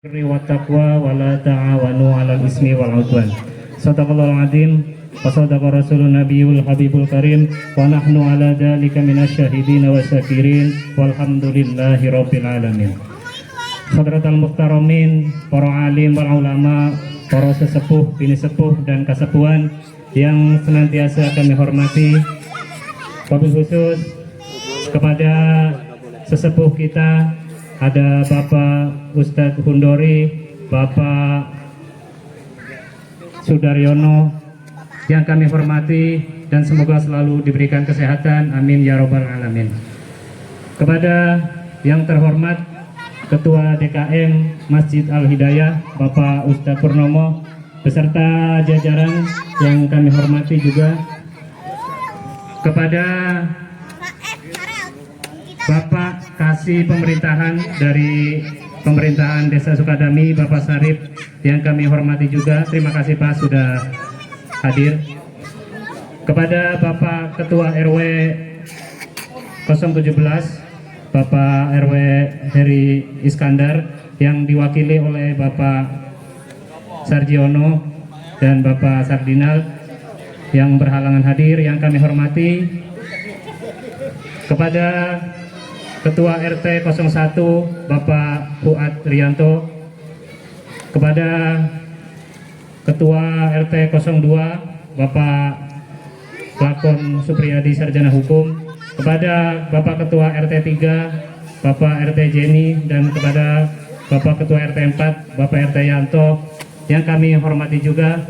wa taqwa wa la ta'awanu 'alal ismi wal 'udwan. Shadaqallahul 'adzim wa shadaqa rasulun nabiyul habibul karim wa nahnu 'ala dzalika minasyahidin wa syakirin walhamdulillahi rabbil alamin. Hadratal muhtaramin, para alim, para ulama, para sesepuh, bini sepuh dan kasepuhan yang senantiasa kami hormati. Wabil khusus kepada sesepuh kita, ada Bapak Ustadz Hundori, Bapak Sudaryono yang kami hormati dan semoga selalu diberikan kesehatan, amin ya robbal alamin. Kepada yang terhormat Ketua DKM Masjid Al-Hidayah Bapak Ustadz Purnomo beserta jajaran yang kami hormati juga. Kepada Bapak Kasih Pemerintahan dari Pemerintahan Desa Sukadami, Bapak Sarip yang kami hormati juga, terima kasih Pak sudah hadir. Kepada Bapak Ketua RW 017 Bapak RW Heri Iskandar yang diwakili oleh Bapak Sarjiono dan Bapak Sardinal yang berhalangan hadir yang kami hormati. Kepada Ketua RT 01 Bapak Fuad Rianto, kepada Ketua RT 02 Bapak Lakon Supriyadi Sarjana Hukum, kepada Bapak Ketua RT 3 Bapak RT Jenny, dan kepada Bapak Ketua RT 4 Bapak RT Yanto yang kami hormati juga,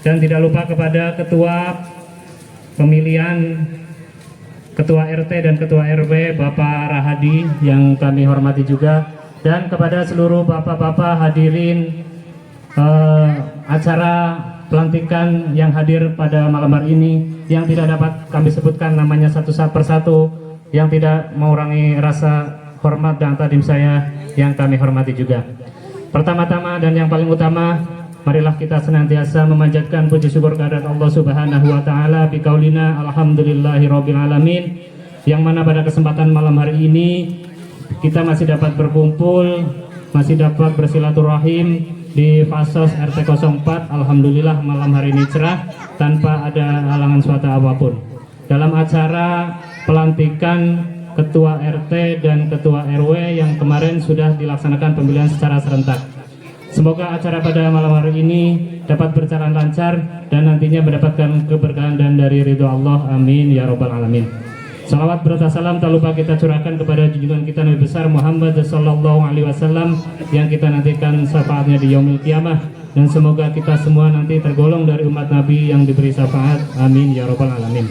dan tidak lupa kepada Ketua Pemilihan Ketua RT dan Ketua RW Bapak Rahadi yang kami hormati juga, dan kepada seluruh bapak-bapak hadirin acara pelantikan yang hadir pada malam hari ini yang tidak dapat kami sebutkan namanya satu persatu, yang tidak mengurangi rasa hormat dan takdim saya yang kami hormati juga. Pertama-tama dan yang paling utama, marilah kita senantiasa memanjatkan puji syukur kehadirat Allah Subhanahu wa taala biqaulina alhamdulillahirabbil alamin, yang mana pada kesempatan malam hari ini kita masih dapat berkumpul, masih dapat bersilaturahim di Fasos RT 04. Alhamdulillah malam hari ini cerah tanpa ada halangan suatu apapun. Dalam acara pelantikan Ketua RT dan Ketua RW yang kemarin sudah dilaksanakan pemilihan secara serentak. Semoga acara pada malam hari ini dapat berjalan lancar dan nantinya mendapatkan keberkahan dan dari ridho Allah, amin ya robbal alamin. Salawat berserta salam tak lupa kita curahkan kepada junjungan kita Nabi besar Muhammad sallallahu alaihi wasallam yang kita nantikan syafaatnya di yaumil qiyamah, dan semoga kita semua nanti tergolong dari umat Nabi yang diberi syafaat, amin ya robbal alamin.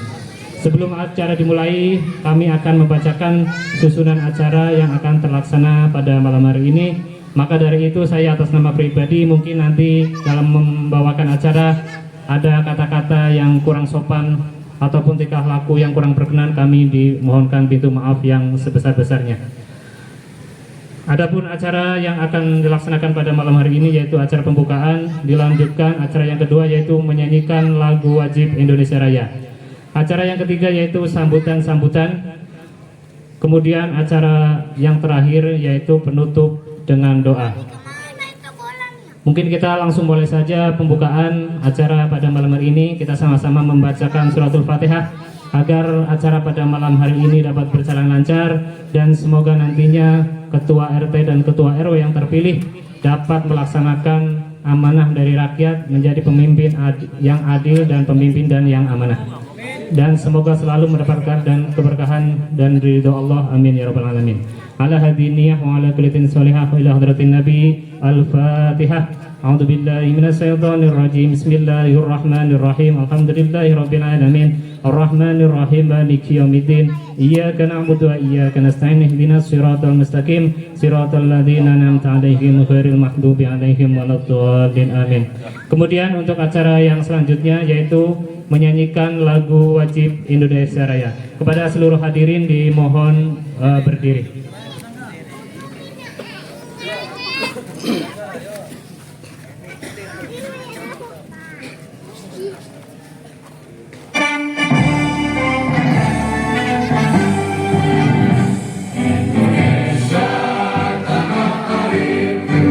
Sebelum acara dimulai, kami akan membacakan susunan acara yang akan terlaksana pada malam hari ini. Maka dari itu saya atas nama pribadi mungkin nanti dalam membawakan acara ada kata-kata yang kurang sopan ataupun tingkah laku yang kurang berkenan, kami dimohonkan pintu maaf yang sebesar-besarnya. Adapun acara yang akan dilaksanakan pada malam hari ini yaitu acara pembukaan, dilanjutkan acara yang kedua yaitu menyanyikan lagu wajib Indonesia Raya. Acara yang ketiga yaitu sambutan-sambutan. Kemudian acara yang terakhir yaitu penutup dengan doa. Mungkin kita langsung boleh saja pembukaan acara pada malam hari ini. Kita sama-sama membacakan suratul Fatihah agar acara pada malam hari ini dapat berjalan lancar, dan semoga nantinya Ketua RT dan Ketua RW yang terpilih dapat melaksanakan amanah dari rakyat menjadi pemimpin yang adil dan pemimpin dan yang amanah, dan semoga selalu mendapatkan dan keberkahan dan ridho Allah, amin ya rabbal alamin. Ala hadiniyah wa ala kulitin solihah wa ila hadratin nabi. Al-Fatihah. A'udzu billahi minasyaitonir rajim. Bismillahirrahmanirrahim. Alhamdulillahi rabbil alamin. Arrahmanir rahim. Maliki yaumiddin. Iyyaka na'budu wa iyyaka nasta'in. Ihdinas siratal mustaqim. Siratal ladzina an'amta 'alaihim ghairil maghdubi 'alaihim waladdallin. Amin. Kemudian untuk acara yang selanjutnya yaitu menyanyikan lagu wajib Indonesia Raya. Kepada seluruh hadirin dimohon berdiri. Indonesia tanah airku.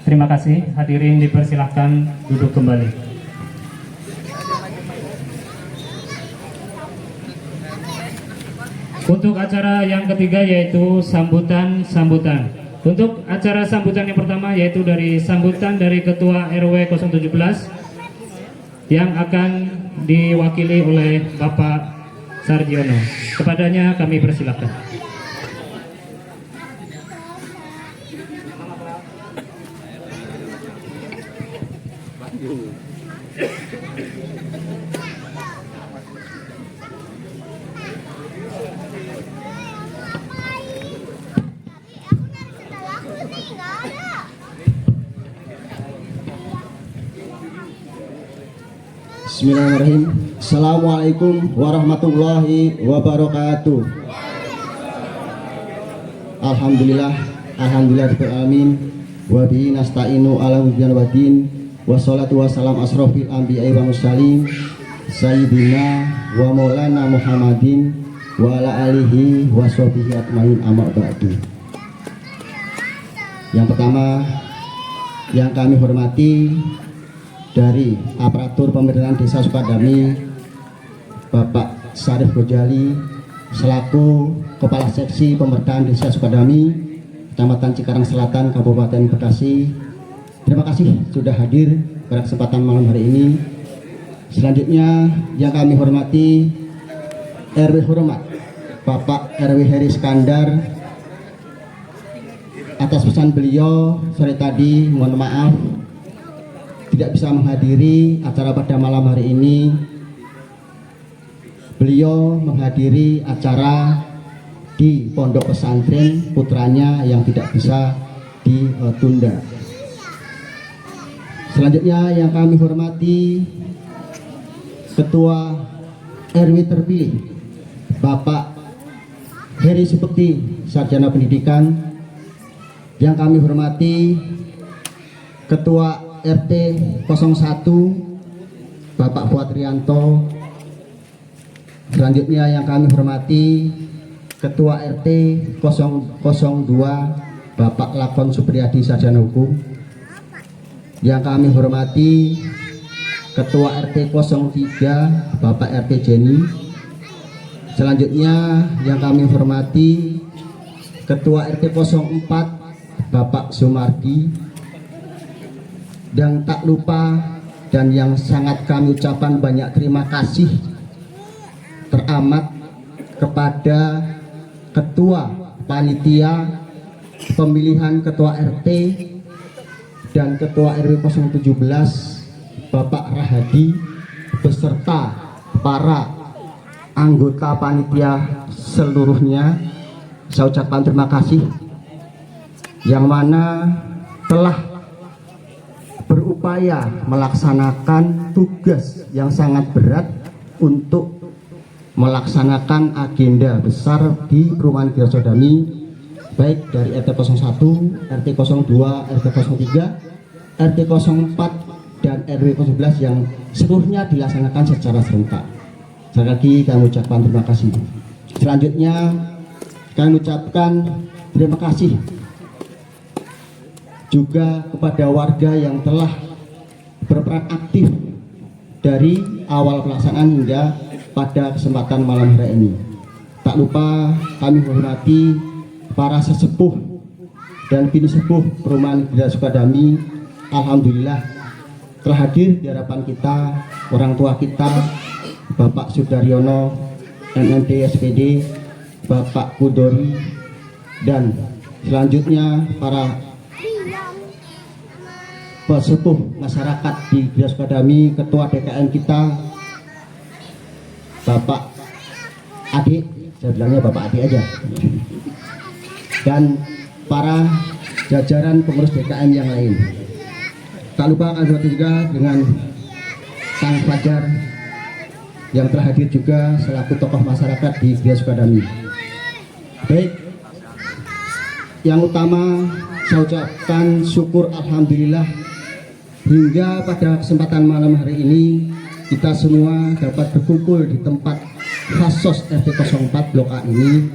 Terima kasih. Hadirin dipersilahkan duduk kembali. Untuk acara yang ketiga yaitu sambutan-sambutan. Untuk acara sambutan yang pertama yaitu dari sambutan dari Ketua RW 017 yang akan diwakili oleh Bapak Sarjiono. Kepadanya kami persilahkan. Bismillahirrahmanirrahim. Assalamualaikum warahmatullahi wabarakatuh. Alhamdulillah rabbil alamin wa bihi nasta'inu ala umuri waddin wassalatu wassalam asrofil anbiya'i wa mursalin sayyidina wa maulana Muhammadin wa ala alihi wa sahbihi ajmain amma ba'du. Yang pertama yang kami hormati dari aparatur pemerintahan Desa Sukadami, Bapak Syarif Gojali selaku Kepala Seksi Pemerintahan Desa Sukadami, Kecamatan Cikarang Selatan, Kabupaten Bekasi. Terima kasih sudah hadir pada kesempatan malam hari ini. Selanjutnya yang kami hormati RW hormat Bapak RW Heri Iskandar, atas pesan beliau sore tadi mohon maaf tidak bisa menghadiri acara pada malam hari ini. Beliau menghadiri acara di pondok pesantren putranya yang tidak bisa ditunda. Selanjutnya yang kami hormati Ketua RW terpilih Bapak Heri Supekti, Sarjana Pendidikan. Yang kami hormati Ketua RT 01 Bapak Fuad Rianto. Selanjutnya yang kami hormati Ketua RT 002 Bapak Lakon Supriyadi, Sarjana Hukum. Yang kami hormati Ketua RT 03 Bapak RT Jenny. Selanjutnya yang kami hormati Ketua RT 04 Bapak Sumardi. Dan tak lupa dan yang sangat kami ucapkan banyak terima kasih teramat kepada Ketua Panitia Pemilihan Ketua RT dan Ketua RW 017 Bapak Rahadi beserta para anggota panitia seluruhnya. Saya ucapkan terima kasih yang mana telah berupaya melaksanakan tugas yang sangat berat untuk melaksanakan agenda besar di Perumahan Gria Sukadami, baik dari RT 01, RT 02, RT 03, RT 04 dan RW 11 yang seluruhnya dilaksanakan secara serentak. Sekali lagi kami ucapkan terima kasih. Selanjutnya kami ucapkan terima kasih juga kepada warga yang telah berperan aktif dari awal pelaksanaan hingga pada kesempatan malam hari ini. Tak lupa kami menghormati para sesepuh dan bini sepuh Perumahan Gria Sukadami. Alhamdulillah telah hadir di hadapan kita, orang tua kita, Bapak Sudaryono, MND SPD, Bapak Kudori, dan selanjutnya para pesepuh masyarakat di Gria Sukadami, Ketua DKM kita Bapak Adik, saya bilangnya Bapak Adik aja, dan para jajaran pengurus DKM yang lain. Tak lupa kami juga dengan Kang Fajar yang telah hadir juga selaku tokoh masyarakat di Gria Sukadami. Baik, yang utama saya ucapkan syukur alhamdulillah hingga pada kesempatan malam hari ini kita semua dapat berkumpul di tempat Khasos RT 04 Blok A ini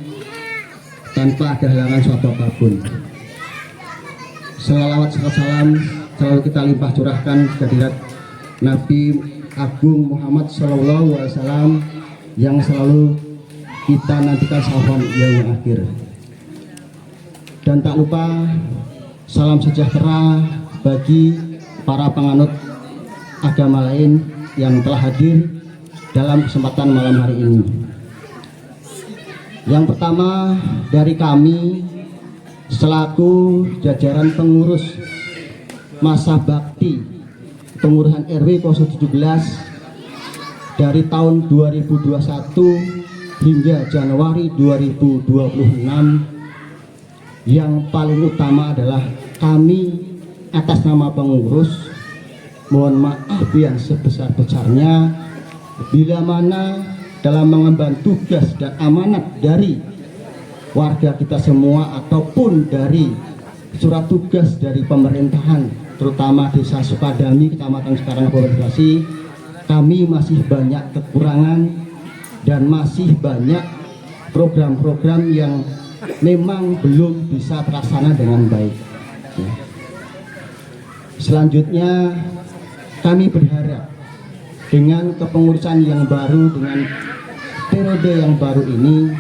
tanpa ada halangan suatu apapun. selawat serta salam selalu kita limpah curahkan kehadirat Nabi Agung Muhammad Sallallahu Alaihi Wasallam yang selalu kita nantikan syafaat yang akhir. Dan tak lupa salam sejahtera bagi para penganut agama lain yang telah hadir dalam kesempatan malam hari ini. Yang pertama dari kami selaku jajaran pengurus masa bakti pengurusan RW 017 dari tahun 2021 hingga Januari 2026, yang paling utama adalah kami atas nama pengurus mohon maaf yang sebesar-besarnya bila mana dalam mengemban tugas dan amanat dari warga kita semua ataupun dari surat tugas dari pemerintahan terutama Desa Sukadami, Kecamatan Sekarang, Kabupaten Bekasi, kami masih banyak kekurangan dan masih banyak program-program yang memang belum bisa terlaksana dengan baik. Selanjutnya kami berharap dengan kepengurusan yang baru, dengan periode yang baru ini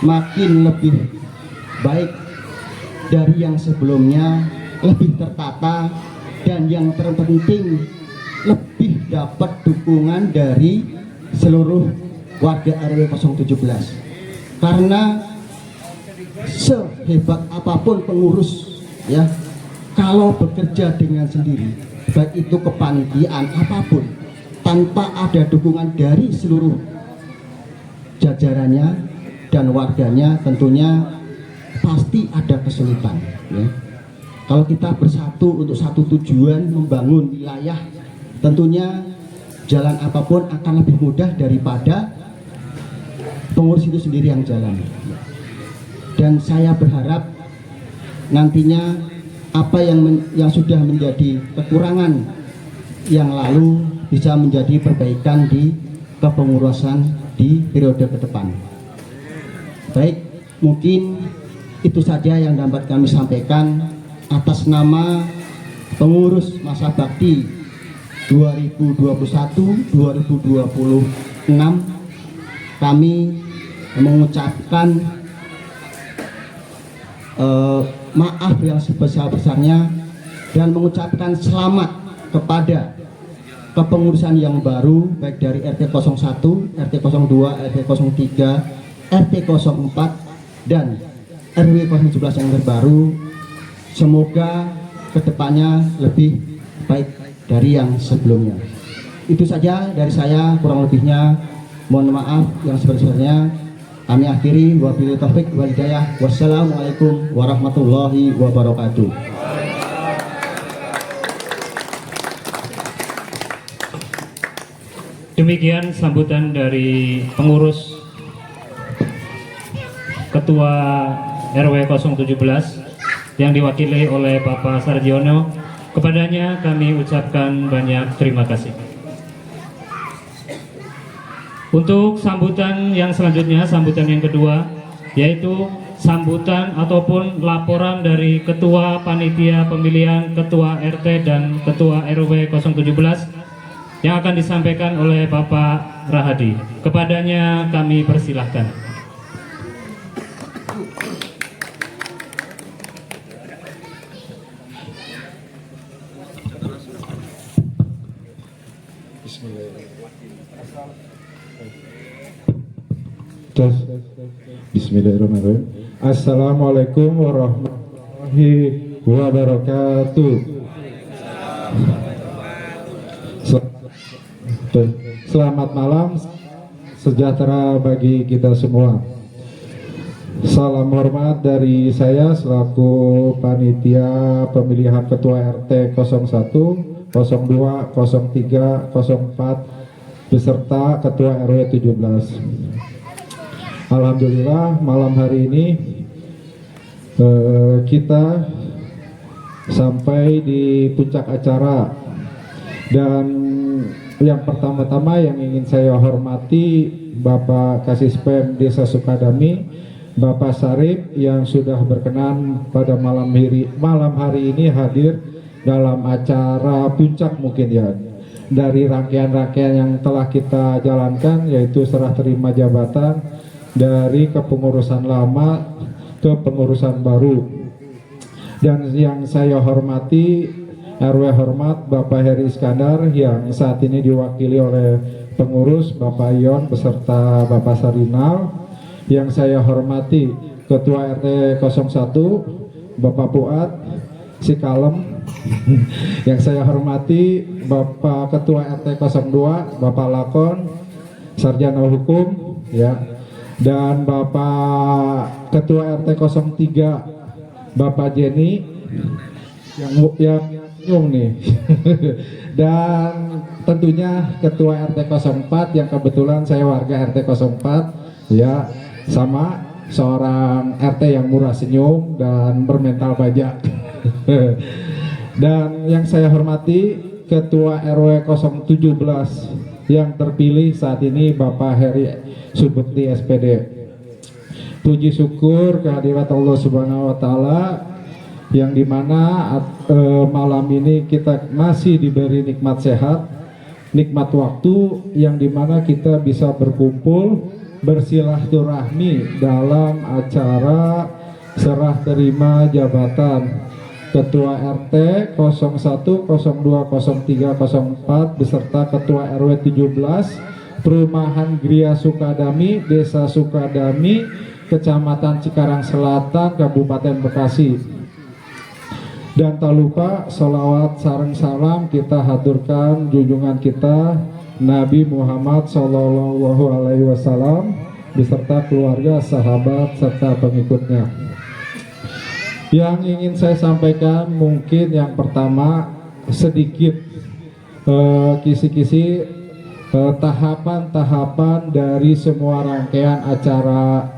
makin lebih baik dari yang sebelumnya, lebih tertata, dan yang terpenting lebih dapat dukungan dari seluruh warga RW 017. Karena sehebat apapun pengurus ya, kalau bekerja dengan sendiri, baik itu kepanitiaan apapun, tanpa ada dukungan dari seluruh jajarannya dan warganya, tentunya pasti ada kesulitan ya. Kalau kita bersatu untuk satu tujuan membangun wilayah, tentunya jalan apapun akan lebih mudah daripada pengurus itu sendiri yang jalan. Dan saya berharap nantinya apa yang sudah menjadi kekurangan yang lalu bisa menjadi perbaikan di kepengurusan di periode ke depan. Baik, mungkin itu saja yang dapat kami sampaikan atas nama pengurus masa bakti 2021-2026. Kami mengucapkan maaf yang sebesar-besarnya dan mengucapkan selamat kepada kepengurusan yang baru baik dari RT 01, RT 02, RT 03, RT 04 dan RW 017 yang terbaru. Semoga kedepannya lebih baik dari yang sebelumnya. Itu saja dari saya, kurang lebihnya mohon maaf yang sebesar-besarnya. Kami akhiri, wabillahi taufik wal hidayah. Wassalamualaikum warahmatullahi wabarakatuh. Demikian sambutan dari pengurus Ketua RW 017 yang diwakili oleh Bapak Sarjiono. Kepadanya kami ucapkan banyak terima kasih. Untuk sambutan yang selanjutnya, sambutan yang kedua, yaitu sambutan ataupun laporan dari Ketua Panitia Pemilihan Ketua RT dan Ketua RW 017 yang akan disampaikan oleh Bapak Rahadi. Kepadanya kami persilahkan. Bismillahirrahmanirrahim. Assalamualaikum warahmatullahi wabarakatuh. Selamat malam, sejahtera bagi kita semua. Salam hormat dari saya selaku panitia pemilihan ketua RT 01, 02, 03, 04 beserta ketua RW 17. Alhamdulillah malam hari ini kita sampai di puncak acara, dan yang pertama-tama yang ingin saya hormati Bapak Kasispem Desa Sukadami Bapak Sarip yang sudah berkenan pada malam hari ini hadir dalam acara puncak mungkin ya dari rangkaian-rangkaian yang telah kita jalankan, yaitu serah terima jabatan dari kepengurusan lama ke pengurusan baru. Dan yang saya hormati RW hormat Bapak Heri Iskandar yang saat ini diwakili oleh pengurus Bapak Ion beserta Bapak Sarinal. Yang saya hormati Ketua RT 01 Bapak Puat Sikalem. Yang saya hormati Bapak Ketua RT 02 Bapak Lakon Sarjana Hukum ya, dan Bapak Ketua RT 03 Bapak Jenny yang nyung nih. Dan tentunya Ketua RT 04 yang kebetulan saya warga RT 04 ya, sama seorang RT yang murah senyum dan bermental baja. Dan yang saya hormati Ketua RW 017 yang terpilih saat ini Bapak Heri Subekti SPD. Puji syukur kehadirat Allah Subhanahu wa taala yang dimana malam ini kita masih diberi nikmat sehat, nikmat waktu yang dimana kita bisa berkumpul bersilaturahmi dalam acara serah terima jabatan Ketua RT 01, 02, 03, 04 beserta Ketua RW 17 Perumahan Gria Sukadami, Desa Sukadami, Kecamatan Cikarang Selatan, Kabupaten Bekasi. Dan tak lupa sholawat sareng salam kita haturkan junjungan kita Nabi Muhammad Sallallahu Alaihi Wasallam beserta keluarga, sahabat, serta pengikutnya. Yang ingin saya sampaikan mungkin yang pertama sedikit kisi-kisi tahapan-tahapan dari semua rangkaian acara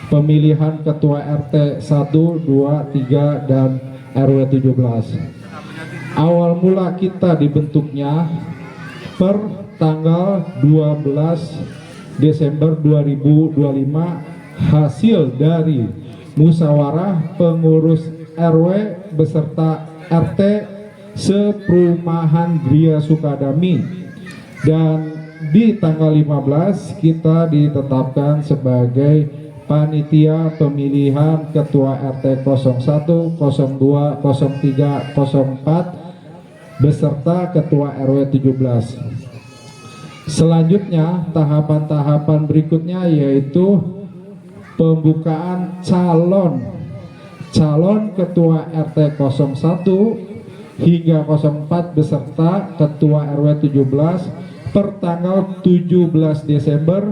pemilihan Ketua RT 1, 2, 3, dan RW 17. Awal mula kita dibentuknya per tanggal 12 Desember 2025 hasil dari musyawarah pengurus RW beserta RT seperumahan Gria Sukadami, dan di tanggal 15 kita ditetapkan sebagai panitia pemilihan Ketua RT 01, 02, 03, 04 beserta Ketua RW 17. Selanjutnya tahapan-tahapan berikutnya yaitu pembukaan calon Ketua RT 01 hingga 04 beserta Ketua RW 17 per tanggal 17 Desember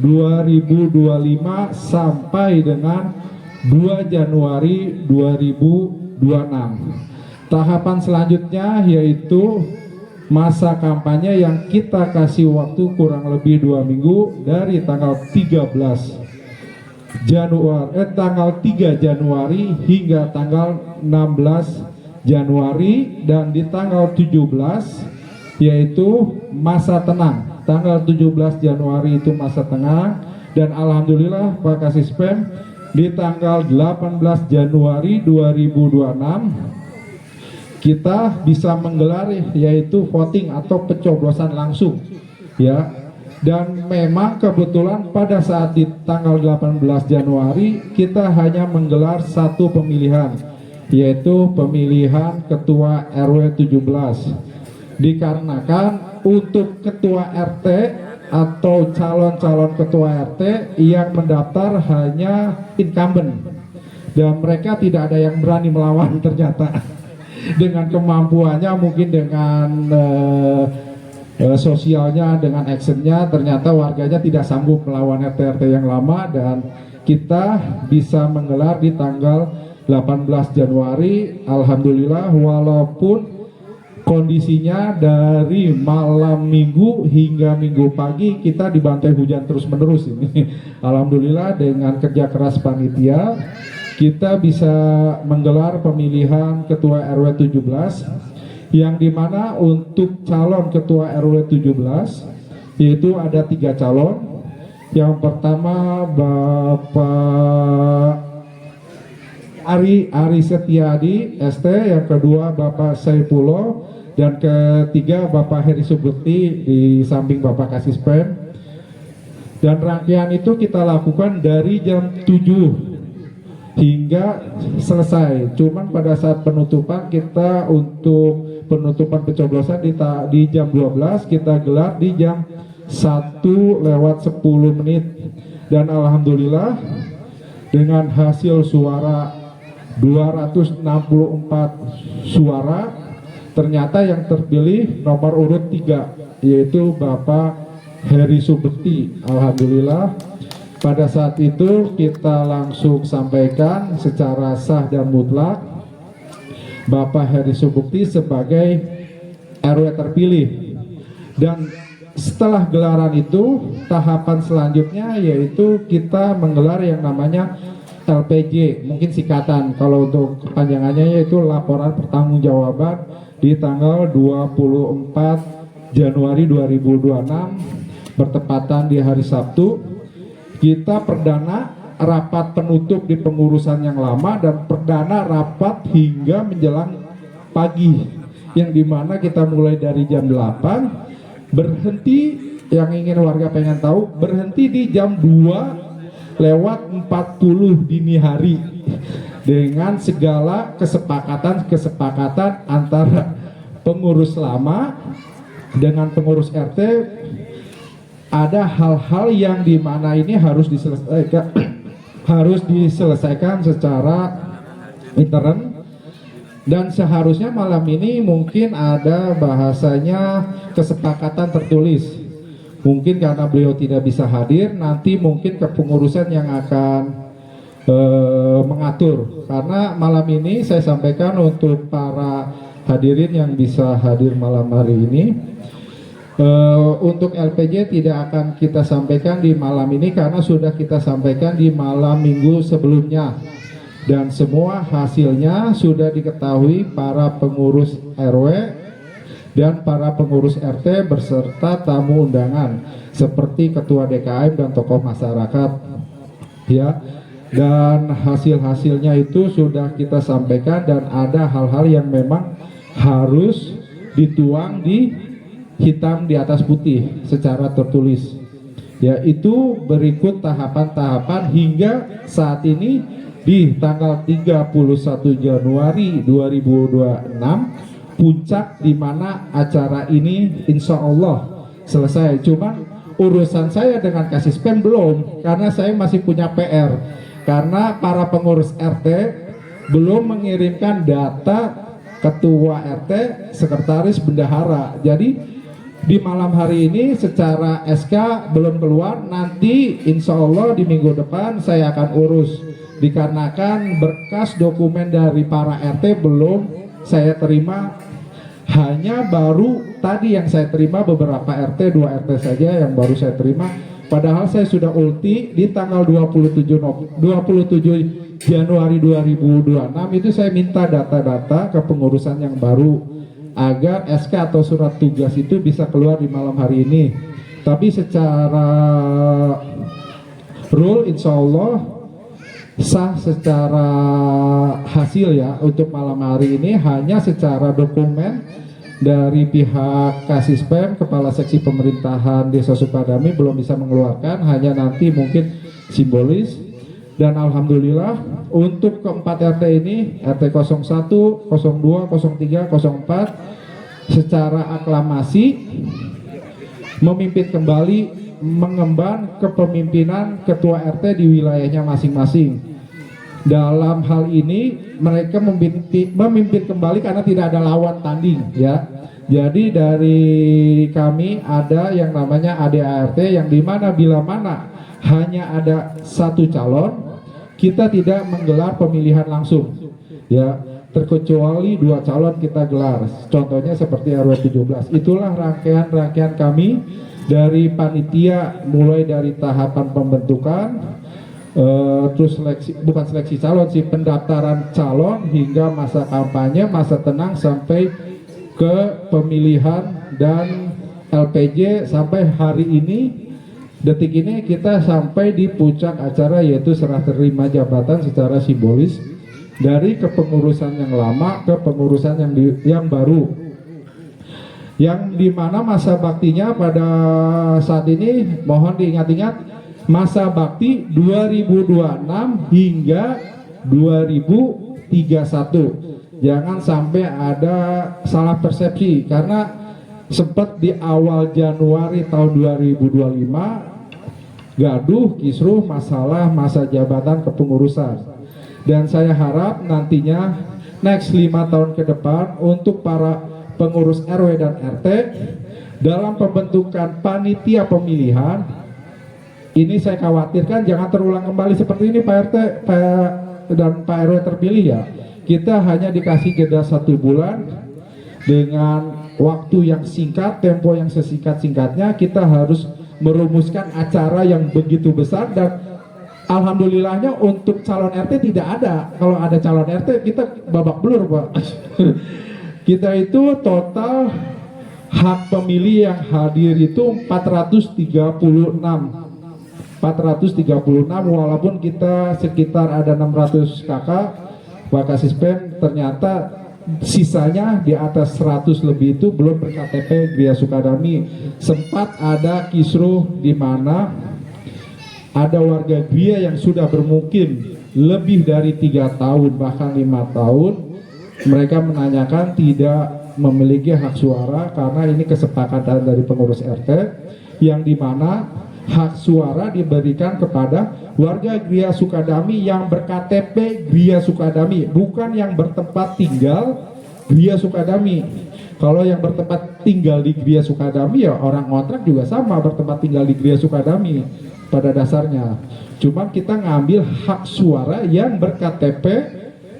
2025 sampai dengan 2 Januari 2026. Tahapan selanjutnya yaitu masa kampanye yang kita kasih waktu kurang lebih 2 minggu dari tanggal 3 Januari hingga tanggal 16 Januari, dan di tanggal 17 yaitu masa tenang. Tanggal 17 Januari itu masa tenang, dan alhamdulillah Pak Kasih Spam di tanggal 18 Januari 2026 kita bisa menggelar yaitu voting atau pencoblosan langsung ya. Dan memang kebetulan pada saat di tanggal 18 Januari kita hanya menggelar satu pemilihan, yaitu pemilihan Ketua RW 17. Dikarenakan untuk Ketua RT atau calon-calon Ketua RT yang mendaftar hanya incumbent, dan mereka tidak ada yang berani melawan ternyata. Dengan kemampuannya mungkin dengan sosialnya, dengan actionnya, ternyata warganya tidak sanggup melawan RT-RT yang lama, dan kita bisa menggelar di tanggal 18 Januari. Alhamdulillah, walaupun kondisinya dari malam minggu hingga minggu pagi kita dibantai hujan terus menerus ini. Alhamdulillah dengan kerja keras panitia kita bisa menggelar pemilihan Ketua RW 17, yang dimana untuk calon Ketua RW 17 yaitu ada 3 calon, Yang pertama Bapak Ari Setiadi ST, yang kedua Bapak Saifullah, dan ketiga Bapak Heri Subekti di samping Bapak Kasispem. Dan rangkaian itu kita lakukan dari jam 7 hingga selesai. Cuman pada saat penutupan, kita untuk penutupan pencoblosan di jam 12, kita gelar di jam 1:10. Dan alhamdulillah dengan hasil suara 264 suara, ternyata yang terpilih nomor urut 3, yaitu Bapak Heri Subekti. Alhamdulillah pada saat itu kita langsung sampaikan secara sah dan mutlak Bapak Heri Subekti sebagai RW terpilih. Dan setelah gelaran itu, tahapan selanjutnya yaitu kita menggelar yang namanya LPJ, mungkin singkatan, kalau untuk kepanjangannya yaitu laporan pertanggungjawaban di tanggal 24 Januari 2026 bertepatan di hari Sabtu. Kita perdana rapat penutup di pengurusan yang lama dan perdana rapat hingga menjelang pagi, yang dimana kita mulai dari jam 8 berhenti, yang ingin warga pengen tahu, berhenti di jam 2:40 dini hari dengan segala kesepakatan antara pengurus lama dengan pengurus RT. Ada hal-hal yang dimana ini harus diselesaikan secara intern, dan seharusnya malam ini mungkin ada bahasanya kesepakatan tertulis. Mungkin karena beliau tidak bisa hadir, nanti mungkin kepengurusan yang akan mengatur. Karena malam ini saya sampaikan untuk para hadirin yang bisa hadir malam hari ini, untuk LPJ tidak akan kita sampaikan di malam ini karena sudah kita sampaikan di malam minggu sebelumnya, dan semua hasilnya sudah diketahui para pengurus RW dan para pengurus RT beserta tamu undangan seperti ketua DKM dan tokoh masyarakat, ya. Dan hasil-hasilnya itu sudah kita sampaikan, dan ada hal-hal yang memang harus dituang di hitam di atas putih secara tertulis, yaitu berikut tahapan-tahapan hingga saat ini di tanggal 31 Januari 2026 puncak, di mana acara ini insya Allah selesai. Cuman urusan saya dengan Kasispem belum, karena saya masih punya PR, karena para pengurus RT belum mengirimkan data ketua RT, sekretaris, bendahara. Jadi di malam hari ini secara SK belum keluar, nanti insya Allah di minggu depan saya akan urus, dikarenakan berkas dokumen dari para RT belum saya terima. Hanya baru tadi yang saya terima beberapa RT, 2 RT saja yang baru saya terima, padahal saya sudah ulti di tanggal 27 Januari 2026 itu saya minta data-data kepengurusan yang baru agar SK atau surat tugas itu bisa keluar di malam hari ini. Tapi secara rule insya Allah sah secara hasil ya untuk malam hari ini. Hanya secara dokumen dari pihak Kasispem, Kepala Seksi Pemerintahan Desa Sukadami belum bisa mengeluarkan, hanya nanti mungkin simbolis. Dan alhamdulillah untuk keempat RT ini, RT 01, 02, 03, 04 secara aklamasi memimpin kembali mengemban kepemimpinan ketua RT di wilayahnya masing-masing. Dalam hal ini mereka memimpin kembali karena tidak ada lawan tanding ya. Jadi dari kami ada yang namanya ADART, yang dimana bila mana hanya ada satu calon, kita tidak menggelar pemilihan langsung ya, terkecuali 2 calon kita gelar, contohnya seperti RW 17. Itulah rangkaian kami dari panitia, mulai dari tahapan pembentukan, terus bukan seleksi calon sih, pendaftaran calon hingga masa kampanye, masa tenang, sampai ke pemilihan dan LPJ sampai hari ini detik ini kita sampai di puncak acara, yaitu serah terima jabatan secara simbolis dari kepengurusan yang lama ke pengurusan yang baru, yang dimana masa baktinya pada saat ini mohon diingat-ingat, masa bakti 2026 hingga 2031. Jangan sampai ada salah persepsi, karena sempat di awal Januari tahun 2025 gaduh kisruh masalah masa jabatan kepengurusan. Dan saya harap nantinya next 5 tahun ke depan untuk para pengurus RW dan RT dalam pembentukan panitia pemilihan ini, saya khawatirkan jangan terulang kembali seperti ini Pak RT dan Pak RW terpilih ya. Kita hanya dikasih jeda 1 bulan dengan waktu yang singkat, tempo yang sesingkat-singkatnya. Kita harus merumuskan acara yang begitu besar, dan alhamdulillahnya untuk calon RT tidak ada. Kalau ada calon RT kita babak belur Pak. Kita itu total hak pemilih yang hadir itu 436, walaupun kita sekitar ada 600 kakak Pak Kasispem, ternyata sisanya di atas 100 lebih itu belum berKTP Gria Sukadami. Sempat ada kisruh di mana ada warga Gria yang sudah bermukim lebih dari 3 tahun bahkan 5 tahun, mereka menanyakan tidak memiliki hak suara karena ini kesepakatan dari pengurus RT, yang dimana hak suara diberikan kepada warga Gria Sukadami yang berKTP Gria Sukadami, bukan yang bertempat tinggal Gria Sukadami. Kalau yang bertempat tinggal di Gria Sukadami ya orang ngontrak juga sama bertempat tinggal di Gria Sukadami pada dasarnya. Cuman kita ngambil hak suara yang berKTP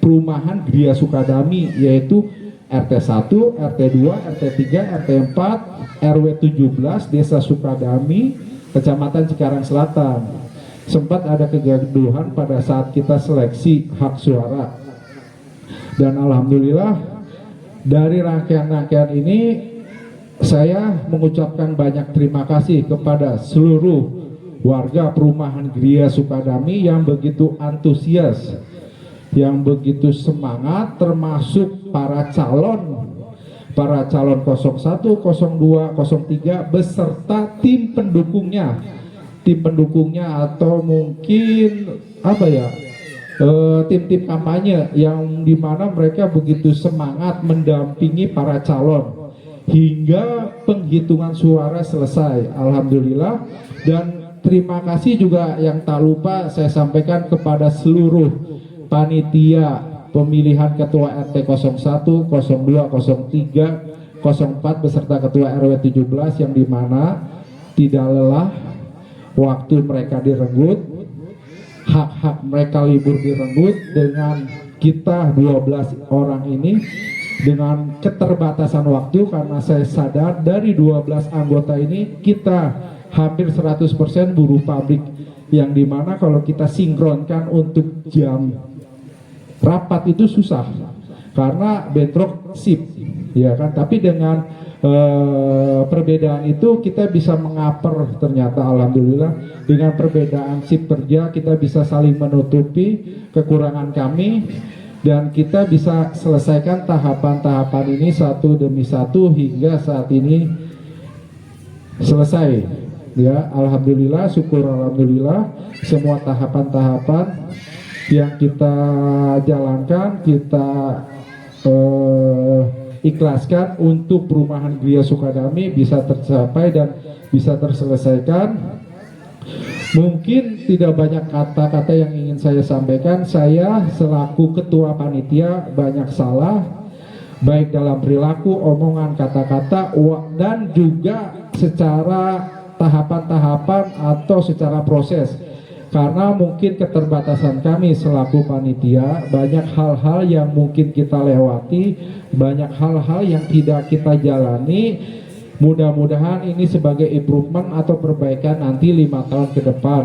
perumahan Gria Sukadami, yaitu RT 1, RT 2, RT 3, RT 4, RW 17 Desa Sukadami, Kecamatan Cikarang Selatan. Sempat ada kegaduhan pada saat kita seleksi hak suara, dan alhamdulillah dari rangkaian-rangkaian ini saya mengucapkan banyak terima kasih kepada seluruh warga perumahan Gria Sukadami yang begitu antusias, yang begitu semangat, termasuk para calon 01, 02, 03 beserta tim pendukungnya atau mungkin apa ya, tim-tim kampanye yang dimana mereka begitu semangat mendampingi para calon hingga penghitungan suara selesai, alhamdulillah. Dan terima kasih juga yang tak lupa saya sampaikan kepada seluruh panitia pemilihan ketua RT 01, 02, 03, 04 beserta ketua RW 17 yang dimana tidak lelah waktu mereka direnggut, hak-hak mereka libur direnggut, dengan kita 12 orang ini dengan keterbatasan waktu, karena saya sadar dari 12 anggota ini kita hampir 100% buruh pabrik, yang dimana kalau kita sinkronkan untuk jam rapat itu susah karena bentrok shift ya kan, tapi dengan perbedaan itu kita bisa mengaper, ternyata alhamdulillah dengan perbedaan shift kerja kita bisa saling menutupi kekurangan kami, dan kita bisa selesaikan tahapan-tahapan ini satu demi satu hingga saat ini selesai ya, alhamdulillah, syukur alhamdulillah. Semua tahapan-tahapan yang kita jalankan kita ikhlaskan untuk perumahan Gria Sukadami bisa tercapai dan bisa terselesaikan. Mungkin tidak banyak kata-kata yang ingin saya sampaikan. Saya selaku ketua panitia banyak salah, baik dalam perilaku, omongan, kata-kata, dan juga secara tahapan-tahapan atau secara proses. Karena mungkin keterbatasan kami selaku panitia, banyak hal-hal yang mungkin kita lewati, banyak hal-hal yang tidak kita jalani. Mudah-mudahan ini sebagai improvement atau perbaikan nanti 5 tahun ke depan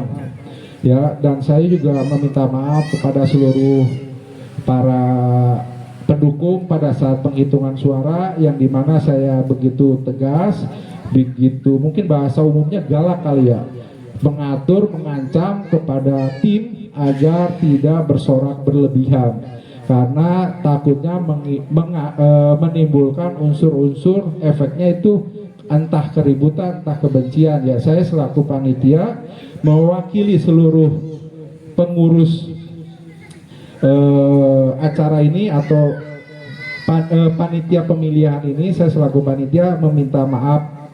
ya. Dan saya juga meminta maaf kepada seluruh para pendukung pada saat penghitungan suara, yang dimana saya begitu tegas, begitu mungkin bahasa umumnya galak kali ya, mengatur, mengancam kepada tim agar tidak bersorak berlebihan, karena takutnya menimbulkan unsur-unsur efeknya itu entah keributan, entah kebencian. Ya, saya selaku panitia mewakili seluruh pengurus acara ini atau panitia pemilihan ini, saya selaku panitia meminta maaf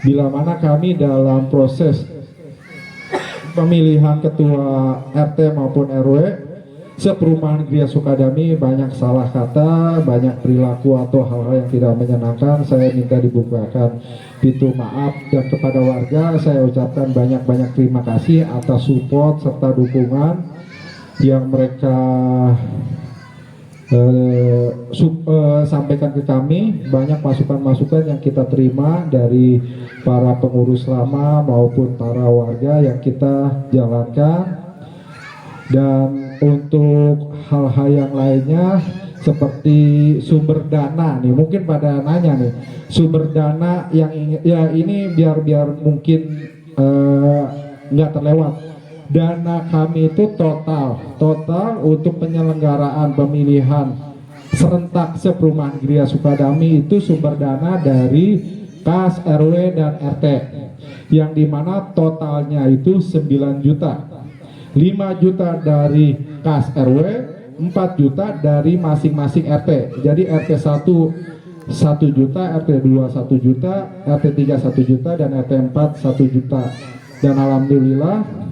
bila mana kami dalam proses pemilihan ketua RT maupun RW seperumahan Gria Sukadami banyak salah kata, banyak perilaku atau hal-hal yang tidak menyenangkan. Saya minta dibukakan pintu maaf, dan kepada warga saya ucapkan banyak-banyak terima kasih atas support serta dukungan yang mereka sampaikan ke kami. Banyak masukan-masukan yang kita terima dari para pengurus lama maupun para warga yang kita jalankan. Dan untuk hal-hal yang lainnya seperti sumber dana nih, mungkin pada nanya nih, sumber dana yang ya ini biar mungkin nggak terlewat. Dana kami itu total untuk penyelenggaraan pemilihan serentak seperumahan Gria Sukadami itu sumber dana dari kas, RW dan RT, yang dimana totalnya itu 9 juta. 5 juta dari kas RW, 4 juta dari masing-masing RT. Jadi RT 1 1 juta, RT 2 1 juta, RT 3 1 juta, dan RT 4 1 juta. Dan alhamdulillah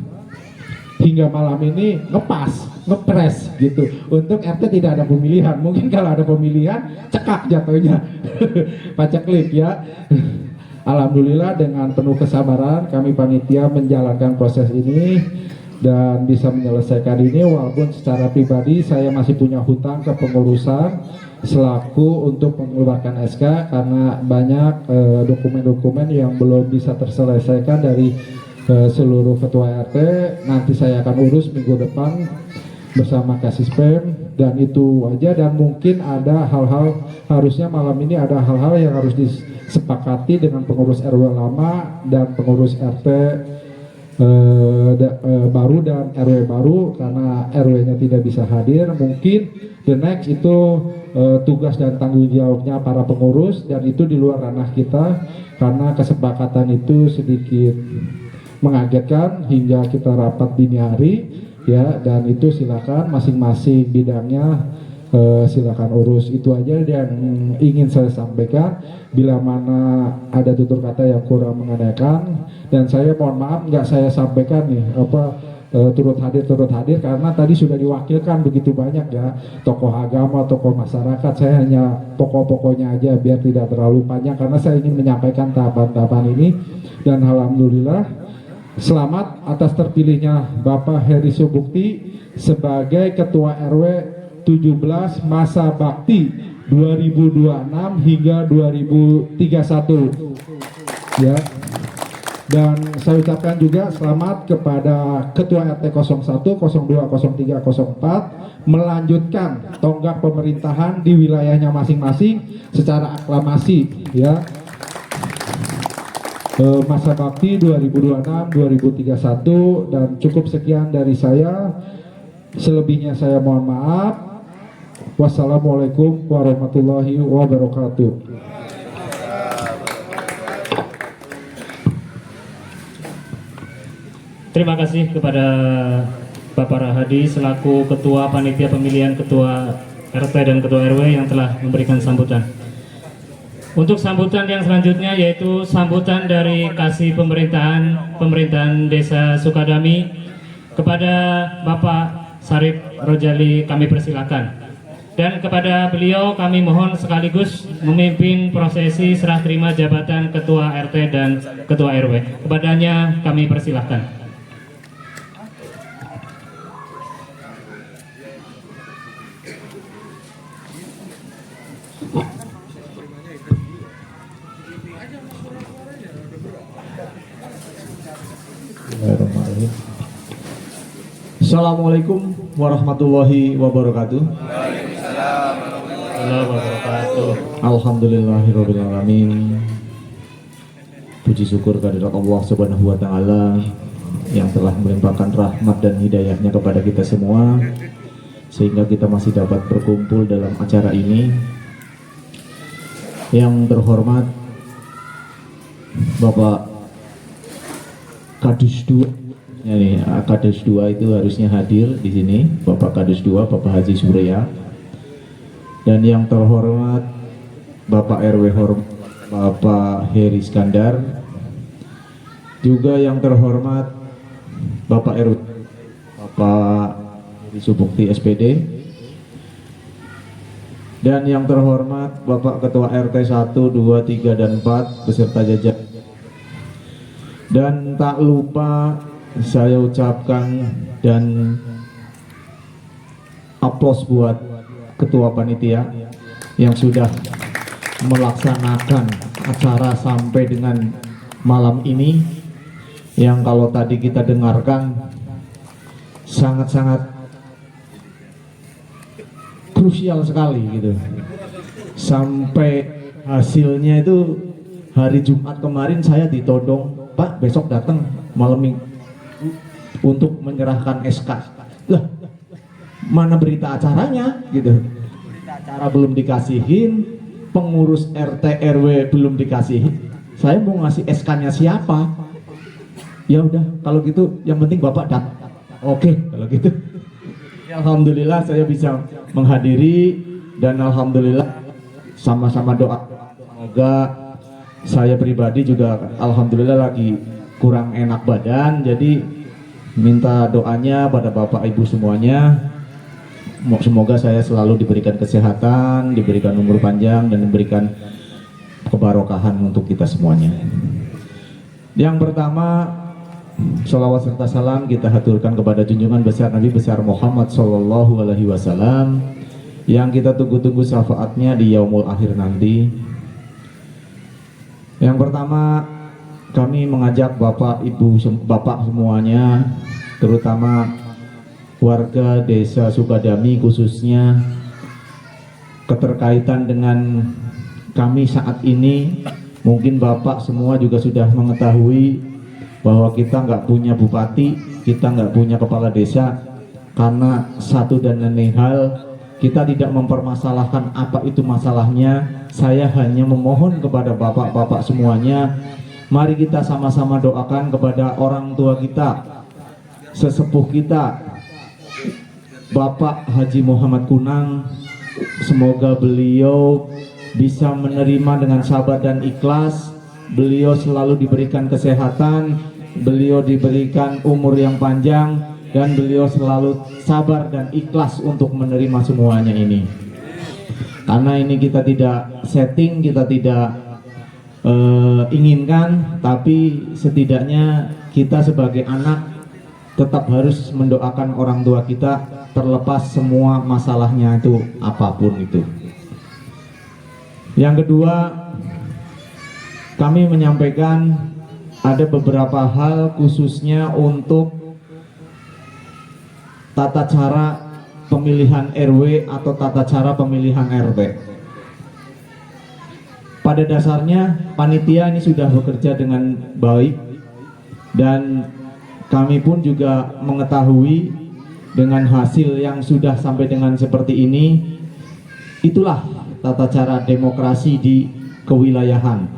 hingga malam ini ngepres gitu. Untuk RT tidak ada pemilihan. Mungkin kalau ada pemilihan cekak jatuhnya. Paceklik ya. Alhamdulillah dengan penuh kesabaran kami panitia menjalankan proses ini dan bisa menyelesaikan ini, walaupun secara pribadi saya masih punya hutang ke pengurusan selaku untuk mengeluarkan SK karena banyak dokumen-dokumen yang belum bisa terselesaikan dari seluruh ketua RT. Nanti saya akan urus minggu depan bersama Kasispem, dan itu aja. Dan mungkin ada hal-hal, harusnya malam ini ada hal-hal yang harus disepakati dengan pengurus RW lama dan pengurus RT baru dan RW baru, karena RW-nya tidak bisa hadir. Mungkin the next itu tugas dan tanggung jawabnya para pengurus, dan itu di luar ranah kita karena kesepakatan itu sedikit mengagetkan hingga kita rapat dini hari ya. Dan itu silakan masing-masing bidangnya silakan urus. Itu aja yang ingin saya sampaikan. Bila mana ada tutur kata yang kurang mengenakan, dan saya mohon maaf nggak saya sampaikan nih turut hadir karena tadi sudah diwakilkan begitu banyak ya, tokoh agama, tokoh masyarakat. Saya hanya pokok-pokoknya aja biar tidak terlalu panjang karena saya ingin menyampaikan tahapan-tahapan ini. Dan alhamdulillah selamat atas terpilihnya Bapak Heri Subukti sebagai Ketua RW 17 masa bakti 2026 hingga 2031 ya. Dan saya ucapkan juga selamat kepada Ketua RT 01, 02, 03, 04 melanjutkan tonggak pemerintahan di wilayahnya masing-masing secara aklamasi ya. Masa bakti 2026-2031. Dan cukup sekian dari saya, selebihnya saya mohon maaf. Wassalamualaikum warahmatullahi wabarakatuh. Terima kasih kepada Bapak Rahadi selaku Ketua Panitia Pemilihan Ketua RT dan Ketua RW yang telah memberikan sambutan. Untuk sambutan yang selanjutnya yaitu sambutan dari Kasih Pemerintahan Desa Sukadami kepada Bapak Sarip Rojali kami persilakan. Dan kepada beliau kami mohon sekaligus memimpin prosesi serah terima jabatan Ketua RT dan Ketua RW. Kepadanya kami persilahkan. Assalamualaikum warahmatullahi wabarakatuh. Alhamdulillahirrabbilalamin. Puji syukur kehadirat Allah subhanahu wa ta'ala. yang telah melimpahkan rahmat dan hidayahnya kepada kita semua, sehingga kita masih dapat berkumpul dalam acara ini. Yang terhormat Bapak Kadus 2, ya nih, Kadus 2 itu harusnya hadir di sini, Bapak Kadus 2, Bapak Haji Surya. Dan yang terhormat Bapak RW Bapak Heri Iskandar, juga yang terhormat Bapak RW Bapak Heri Subukti SPD, dan yang terhormat Bapak Ketua RT 1, 2, 3, dan 4 beserta jajar. Dan tak lupa saya ucapkan dan aplaus buat Ketua Panitia yang sudah melaksanakan acara sampai dengan malam ini, yang kalau tadi kita dengarkan sangat-sangat krusial sekali gitu. Sampai hasilnya itu hari Jumat kemarin saya ditodong, Pak besok datang malam minggu untuk menyerahkan SK. Lah, mana berita acaranya gitu. Berita acara belum dikasihin, pengurus RT RW belum dikasihin. Saya mau ngasih SK-nya siapa? Ya udah, kalau gitu yang penting Bapak datang. Oke, kalau gitu. Alhamdulillah saya bisa menghadiri, dan alhamdulillah sama-sama doa. Semoga saya pribadi juga alhamdulillah lagi kurang enak badan, jadi minta doanya pada Bapak Ibu semuanya. Semoga saya selalu diberikan kesehatan, diberikan umur panjang, dan diberikan kebarokahan untuk kita semuanya. Yang pertama, sholawat serta salam kita haturkan kepada junjungan besar Nabi besar Muhammad Sallallahu Alaihi Wasallam, yang kita tunggu-tunggu syafaatnya di yaumul akhir nanti. Yang pertama, kami mengajak Bapak Ibu Bapak semuanya, terutama warga Desa Sukadami khususnya, keterkaitan dengan kami saat ini. Mungkin Bapak semua juga sudah mengetahui bahwa kita nggak punya bupati, kita nggak punya kepala desa, karena satu dan lain hal kita tidak mempermasalahkan apa itu masalahnya. Saya hanya memohon kepada bapak-bapak semuanya, mari kita sama-sama doakan kepada orang tua kita, sesepuh kita, Bapak Haji Muhammad Kunang. Semoga beliau bisa menerima dengan sabar dan ikhlas, beliau selalu diberikan kesehatan, beliau diberikan umur yang panjang, dan beliau selalu sabar dan ikhlas untuk menerima semuanya ini. Karena ini kita tidak setting, kita tidak inginkan, tapi setidaknya kita sebagai anak tetap harus mendoakan orang tua kita, terlepas semua masalahnya itu apapun itu. Yang kedua, kami menyampaikan ada beberapa hal khususnya untuk tata cara pemilihan RW atau tata cara pemilihan RT. Pada dasarnya panitia ini sudah bekerja dengan baik, dan kami pun juga mengetahui dengan hasil yang sudah sampai dengan seperti ini. Itulah tata cara demokrasi di kewilayahan.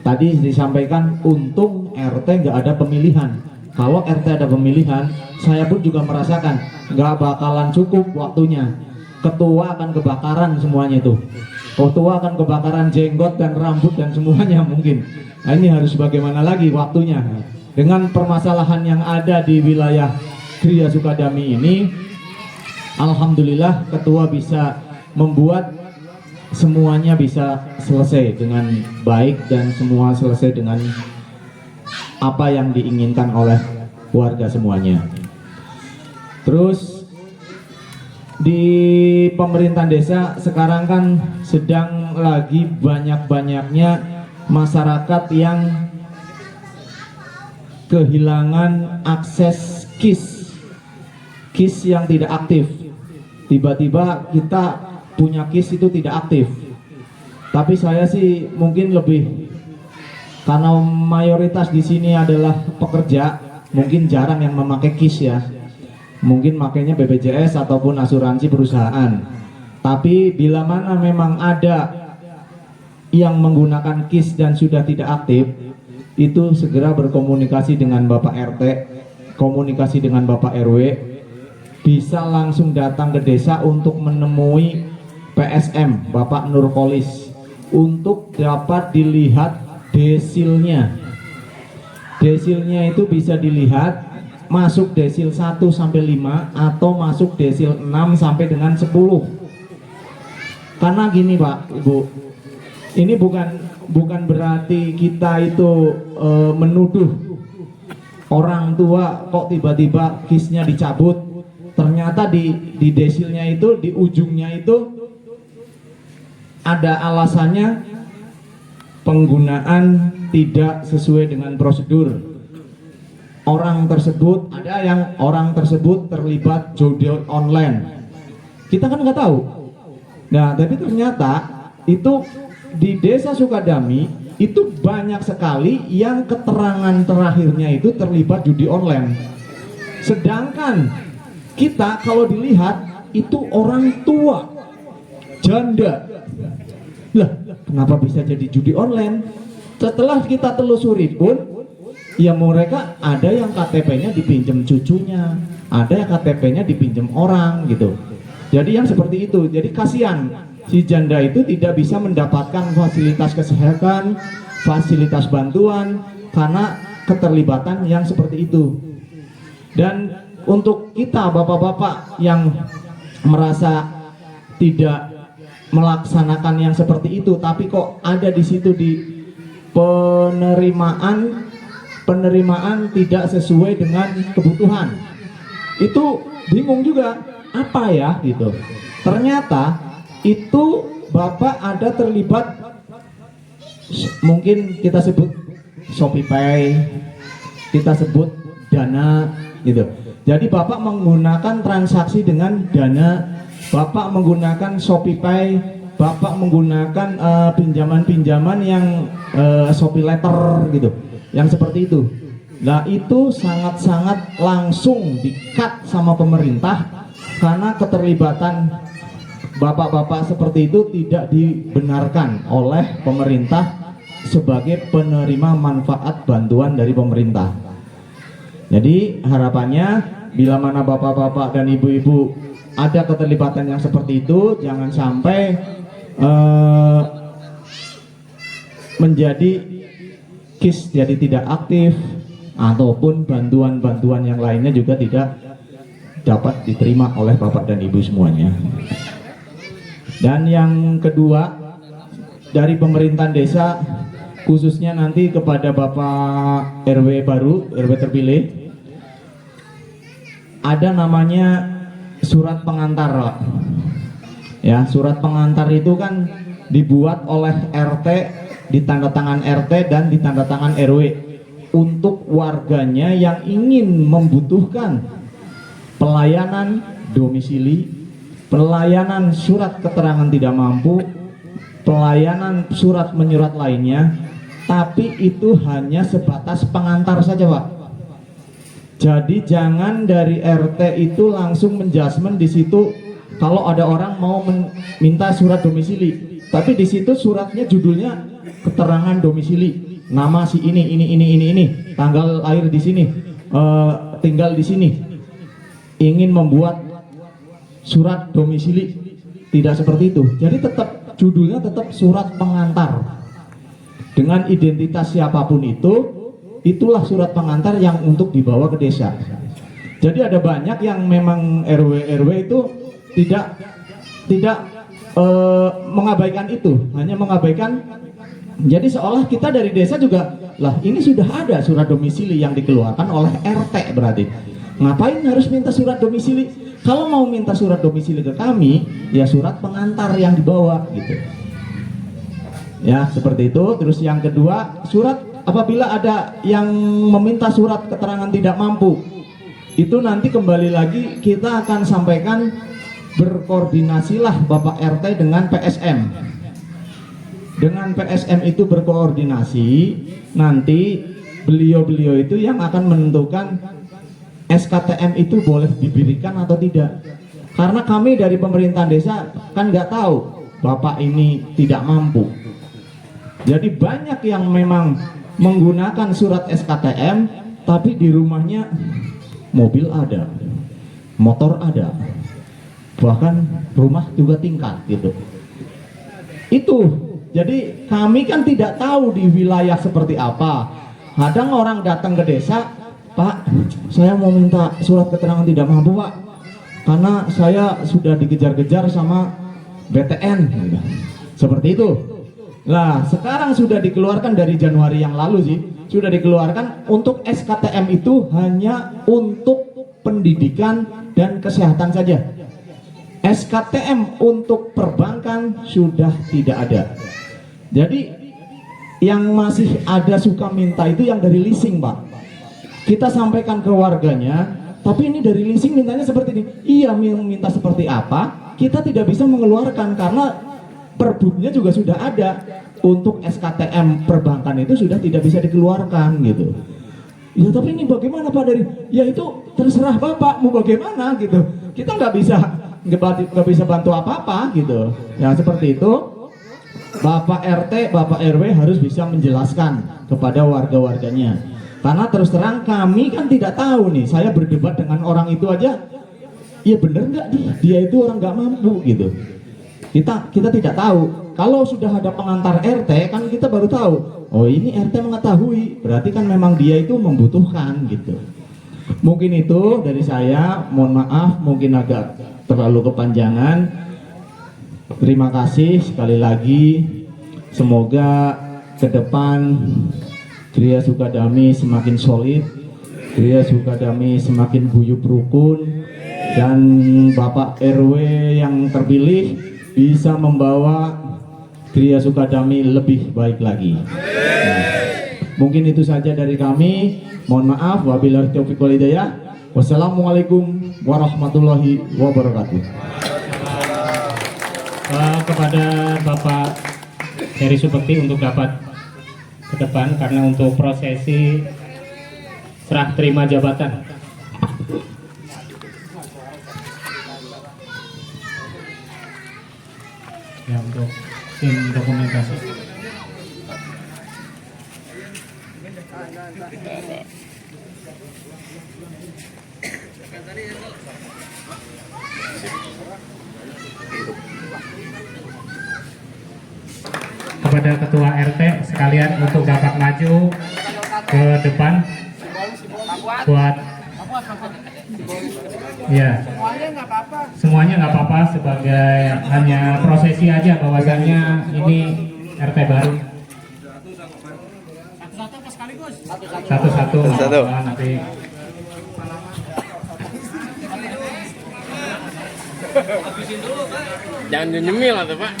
Tadi disampaikan untung RT nggak ada pemilihan. Kalau RT ada pemilihan, saya pun juga merasakan nggak bakalan cukup waktunya. Ketua akan kebakaran semuanya itu. Ketua akan kebakaran jenggot dan rambut dan semuanya mungkin. Nah, ini harus bagaimana lagi waktunya. Dengan permasalahan yang ada di wilayah Gria Sukadami ini, alhamdulillah ketua bisa membuat semuanya bisa selesai dengan baik, dan semua selesai dengan apa yang diinginkan oleh warga semuanya. Terus di pemerintahan desa sekarang kan sedang lagi banyak-banyaknya masyarakat yang kehilangan akses KIS yang tidak aktif. Tiba-tiba kita punya KIS itu tidak aktif. Tapi saya sih mungkin lebih, karena mayoritas di sini adalah pekerja, mungkin jarang yang memakai KIS ya, mungkin makainya BPJS ataupun asuransi perusahaan. Tapi bila mana memang ada yang menggunakan KIS dan sudah tidak aktif, itu segera berkomunikasi dengan Bapak RT, komunikasi dengan Bapak RW, bisa langsung datang ke desa untuk menemui PSM Bapak Nurkolis untuk dapat dilihat desilnya. Desilnya itu bisa dilihat masuk desil 1 sampai 5 atau masuk desil 6 sampai dengan 10. Karena gini Pak, Ibu, ini bukan berarti kita itu menuduh orang tua kok tiba-tiba KIS-nya dicabut. Ternyata di desilnya itu, di ujungnya itu ada alasannya, penggunaan tidak sesuai dengan prosedur. Orang tersebut, ada yang orang tersebut terlibat judi online. Kita kan nggak tahu. Nah, tapi ternyata itu di Desa Sukadami itu banyak sekali yang keterangan terakhirnya itu terlibat judi online. Sedangkan kita kalau dilihat itu orang tua, janda. Lah, kenapa bisa jadi judi online? Setelah kita telusuri pun, ya mereka ada yang KTP-nya dipinjam cucunya, ada yang KTP-nya dipinjam orang gitu. Jadi yang seperti itu. Jadi kasihan si janda itu tidak bisa mendapatkan fasilitas kesehatan, fasilitas bantuan karena keterlibatan yang seperti itu. Dan untuk kita bapak-bapak yang merasa tidak melaksanakan yang seperti itu, tapi kok ada di situ di penerimaan tidak sesuai dengan kebutuhan, itu bingung juga apa ya gitu. Ternyata itu bapak ada terlibat, mungkin kita sebut ShopeePay, kita sebut Dana gitu. Jadi bapak menggunakan transaksi dengan Dana, bapak menggunakan ShopeePay, bapak menggunakan pinjaman-pinjaman yang ShopeeLetter gitu, yang seperti itu. Nah itu sangat-sangat langsung di-cut sama pemerintah karena keterlibatan bapak-bapak seperti itu tidak dibenarkan oleh pemerintah sebagai penerima manfaat bantuan dari pemerintah. Jadi harapannya bila mana bapak-bapak dan ibu-ibu ada keterlibatan yang seperti itu, jangan sampai menjadi KIS jadi tidak aktif ataupun bantuan-bantuan yang lainnya juga tidak dapat diterima oleh bapak dan ibu semuanya. Dan yang kedua, dari pemerintahan desa khususnya nanti kepada Bapak RW baru, RW terpilih, ada namanya surat pengantar, Pak. Ya, surat pengantar itu kan dibuat oleh RT, ditandatangan RT dan ditandatangan RW untuk warganya yang ingin membutuhkan pelayanan domisili, pelayanan surat keterangan tidak mampu, pelayanan surat menyurat lainnya, tapi itu hanya sebatas pengantar saja, Pak. Jadi jangan dari RT itu langsung menjudgment di situ kalau ada orang mau minta surat domisili, tapi di situ suratnya judulnya keterangan domisili, nama si ini, tanggal lahir di sini, tinggal di sini, ingin membuat surat domisili, tidak seperti itu. Jadi tetap judulnya tetap surat pengantar dengan identitas siapapun itu. Itulah surat pengantar yang untuk dibawa ke desa. Jadi ada banyak yang memang RW itu tidak mengabaikan itu, hanya mengabaikan. Jadi seolah kita dari desa juga, lah ini sudah ada surat domisili yang dikeluarkan oleh RT, berarti ngapain harus minta surat domisili? Kalau mau minta surat domisili ke kami, ya surat pengantar yang dibawa gitu. Ya seperti itu. Terus yang kedua, surat apabila ada yang meminta surat keterangan tidak mampu, itu nanti kembali lagi kita akan sampaikan, berkoordinasilah Bapak RT dengan PSM. Dengan PSM itu berkoordinasi, nanti beliau-beliau itu yang akan menentukan SKTM itu boleh diberikan atau tidak. Karena kami dari pemerintahan desa kan nggak tahu Bapak ini tidak mampu. Jadi banyak yang memang menggunakan surat SKTM, tapi di rumahnya mobil ada, motor ada, bahkan rumah juga tingkat gitu. Itu, jadi kami kan tidak tahu di wilayah seperti apa. Kadang orang datang ke desa, Pak, saya mau minta surat keterangan tidak mampu Pak, karena saya sudah dikejar-kejar sama BTN, gitu. Seperti itu. Nah, sekarang sudah dikeluarkan dari Januari yang lalu sih, sudah dikeluarkan untuk SKTM itu hanya untuk pendidikan dan kesehatan saja. SKTM untuk perbankan sudah tidak ada. Jadi yang masih ada suka minta itu yang dari leasing, Pak. Kita sampaikan ke warganya, tapi ini dari leasing mintanya seperti ini. Iya, minta seperti apa? Kita tidak bisa mengeluarkan karena perbuknya juga sudah ada. Untuk SKTM perbankan itu sudah tidak bisa dikeluarkan gitu. Ya tapi ini bagaimana Pak dari? Ya itu terserah Bapak mau bagaimana gitu. Kita nggak bisa bantu apa-apa gitu. Ya seperti itu. Bapak RT, Bapak RW harus bisa menjelaskan kepada warga-warganya. Karena terus terang kami kan tidak tahu nih. Saya berdebat dengan orang itu aja. Ya bener nggak dia itu orang nggak mampu gitu. Kita tidak tahu. Kalau sudah ada pengantar RT kan kita baru tahu. Oh ini RT mengetahui. Berarti kan memang dia itu membutuhkan gitu. Mungkin itu dari saya. Mohon maaf mungkin agak terlalu kepanjangan. Terima kasih sekali lagi. Semoga ke depan Gria Sukadami semakin solid. Gria Sukadami semakin guyup rukun. Dan Bapak RW yang terpilih bisa membawa Gria Sukadami lebih baik lagi. Nah, mungkin itu saja dari kami. Mohon maaf, wabillahi taufiq wal hidayah. Wassalamualaikum warahmatullahi wabarakatuh. Kepada Bapak Heri Subekti untuk dapat ke depan karena untuk prosesi serah terima jabatan. Ya untuk tim dokumentasi. Kepada ketua RT sekalian untuk dapat maju ke depan buat ya semuanya nggak apa-apa sebagai hanya prosesi aja bahwasannya ini RT baru satu-satu nanti jangan nyemil atau Pak.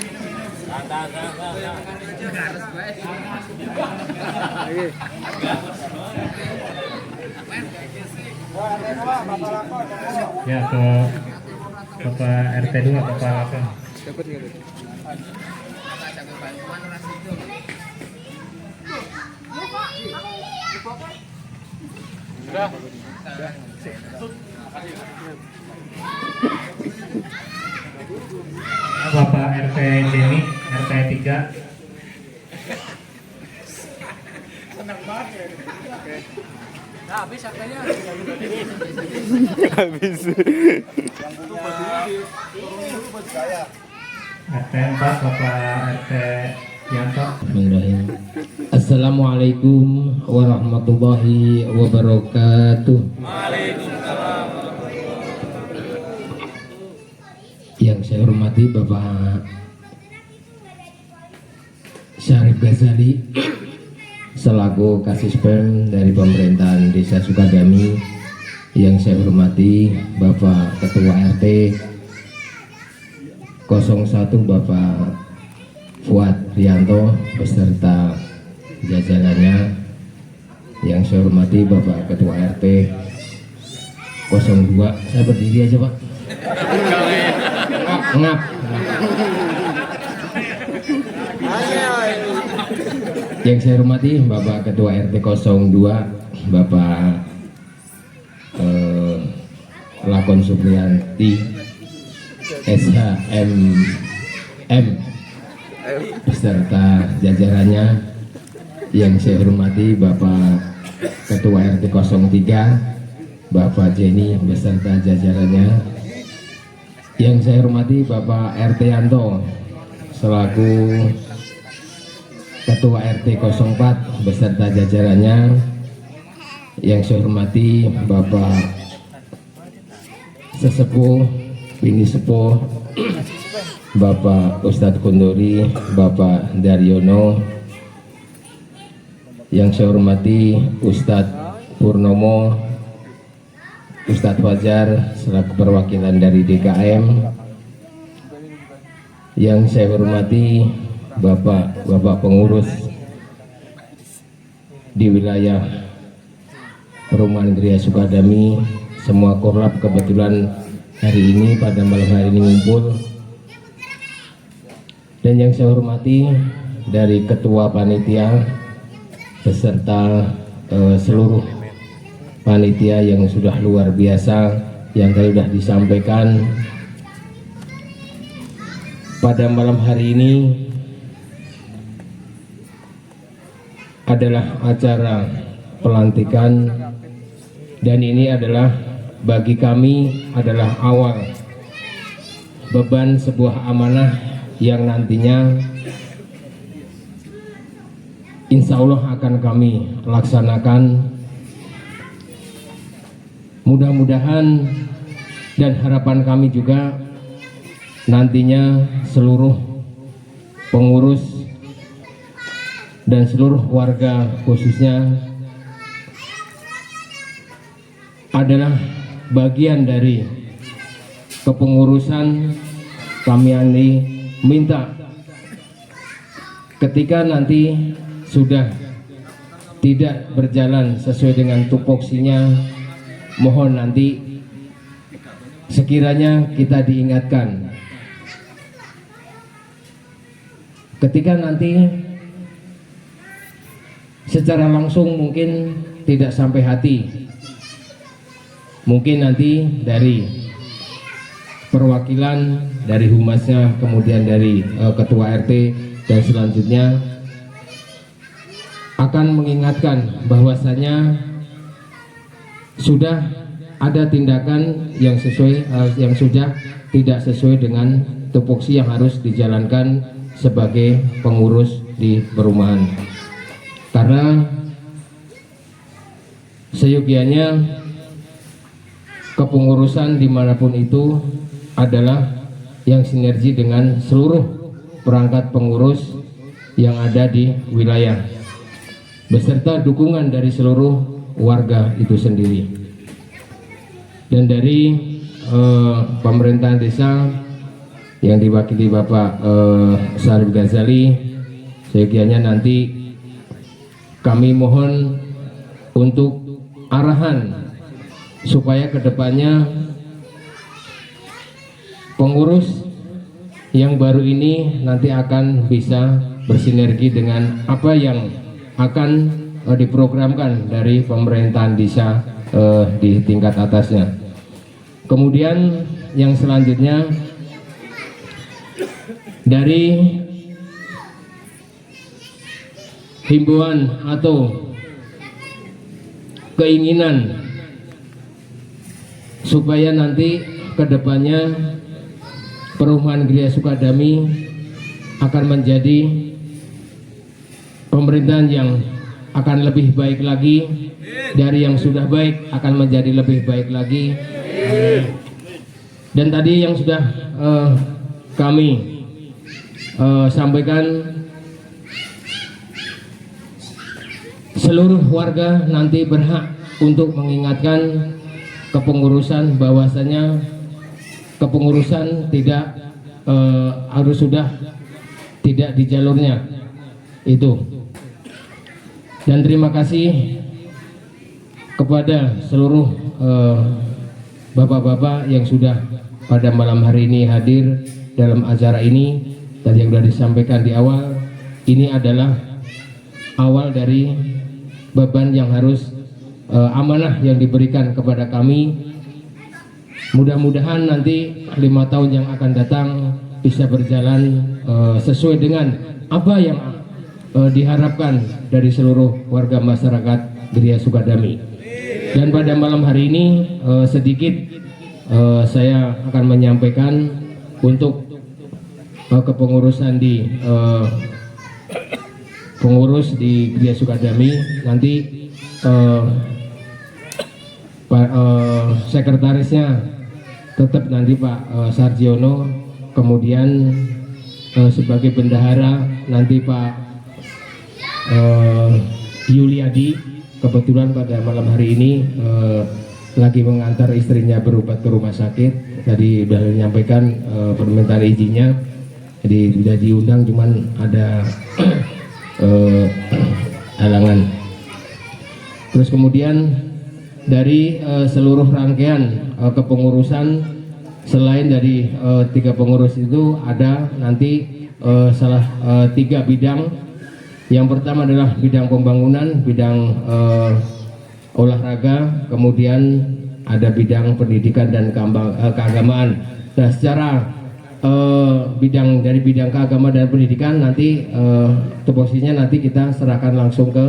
ya ke Bapak RT 2 Bapak Lakon. Bapak RT Jenny, RT 3. Senang banget ya. Nah, habis akhirnya. Habis. RT 4 Bapak RT Yanto. Assalamualaikum warahmatullahi wabarakatuh. Yang saya hormati Bapak Syarif Ghazali selaku Kasispem dari pemerintahan Desa Sukadami. Yang saya hormati Bapak Ketua RT 01 Bapak Fuad Rianto beserta jajarannya. Yang saya hormati Bapak Ketua RT 02. Saya berdiri aja Pak. Ngap. Yang saya hormati Bapak Ketua RT 02, Bapak Lakon Supriyanti SHMM beserta jajarannya. Yang saya hormati Bapak Ketua RT 03, Bapak Jenny beserta jajarannya. Yang saya hormati Bapak RT Yanto selaku Ketua RT 04 beserta jajarannya. Yang saya hormati Bapak Sesepuh, Bini Sepuh, Bapak Ustadz Kunduri, Bapak Daryono. Yang saya hormati Ustadz Purnomo, Ustadz Fajar selaku perwakilan dari DKM. Yang saya hormati Bapak pengurus di wilayah Perumahan Gria Sukadami, semua korlap kebetulan hari ini pada malam hari ini ngumpul. Dan yang saya hormati dari ketua panitia beserta seluruh panitia yang sudah luar biasa, yang tadi sudah disampaikan. Pada malam hari ini adalah acara pelantikan, dan ini adalah bagi kami adalah awal beban sebuah amanah yang nantinya insya Allah akan kami laksanakan. Mudah-mudahan dan harapan kami juga nantinya seluruh pengurus dan seluruh warga khususnya adalah bagian dari kepengurusan. Kami minta ketika nanti sudah tidak berjalan sesuai dengan tupoksinya, mohon nanti sekiranya kita diingatkan. Ketika nanti secara langsung mungkin tidak sampai hati, mungkin nanti dari perwakilan dari humasnya, kemudian dari ketua RT dan selanjutnya akan mengingatkan bahwasanya sudah ada tindakan yang sudah tidak sesuai dengan tupoksi yang harus dijalankan sebagai pengurus di perumahan. Karena seyogianya kepengurusan dimanapun itu adalah yang sinergi dengan seluruh perangkat pengurus yang ada di wilayah beserta dukungan dari seluruh warga itu sendiri. Dan dari pemerintahan desa yang diwakili Bapak Syarif Ghazali, seyogianya nanti kami mohon untuk arahan supaya kedepannya pengurus yang baru ini nanti akan bisa bersinergi dengan apa yang akan diprogramkan dari pemerintahan desa di tingkat atasnya. Kemudian yang selanjutnya dari himbauan atau keinginan supaya nanti kedepannya Perumahan Gria Sukadami akan menjadi pemerintahan yang akan lebih baik lagi, dari yang sudah baik akan menjadi lebih baik lagi. Dan tadi yang sudah kami sampaikan, seluruh warga nanti berhak untuk mengingatkan kepengurusan bahwasanya kepengurusan tidak harus sudah tidak di jalurnya itu. Dan terima kasih kepada seluruh bapak-bapak yang sudah pada malam hari ini hadir dalam acara ini. Tadi yang sudah disampaikan di awal, ini adalah awal dari beban yang harus amanah yang diberikan kepada kami. Mudah-mudahan nanti 5 tahun yang akan datang bisa berjalan sesuai dengan apa yang diharapkan dari seluruh warga masyarakat Gria Sukadami. Dan pada malam hari ini sedikit saya akan menyampaikan untuk kepengurusan di pengurus di Gria Sukadami. Nanti sekretarisnya tetap nanti Pak Sarjiono, kemudian sebagai bendahara nanti Pak Yuliadi. Kebetulan pada malam hari ini lagi mengantar istrinya berobat ke rumah sakit. Tadi sudah menyampaikan permintaan izinnya, jadi sudah diundang, cuman ada halangan. Terus kemudian dari seluruh rangkaian kepengurusan, selain dari 3 pengurus itu ada nanti 3 bidang. Yang pertama adalah bidang pembangunan, bidang olahraga, kemudian ada bidang pendidikan dan keagamaan. Nah, secara dari bidang keagamaan dan pendidikan nanti posisinya nanti kita serahkan langsung ke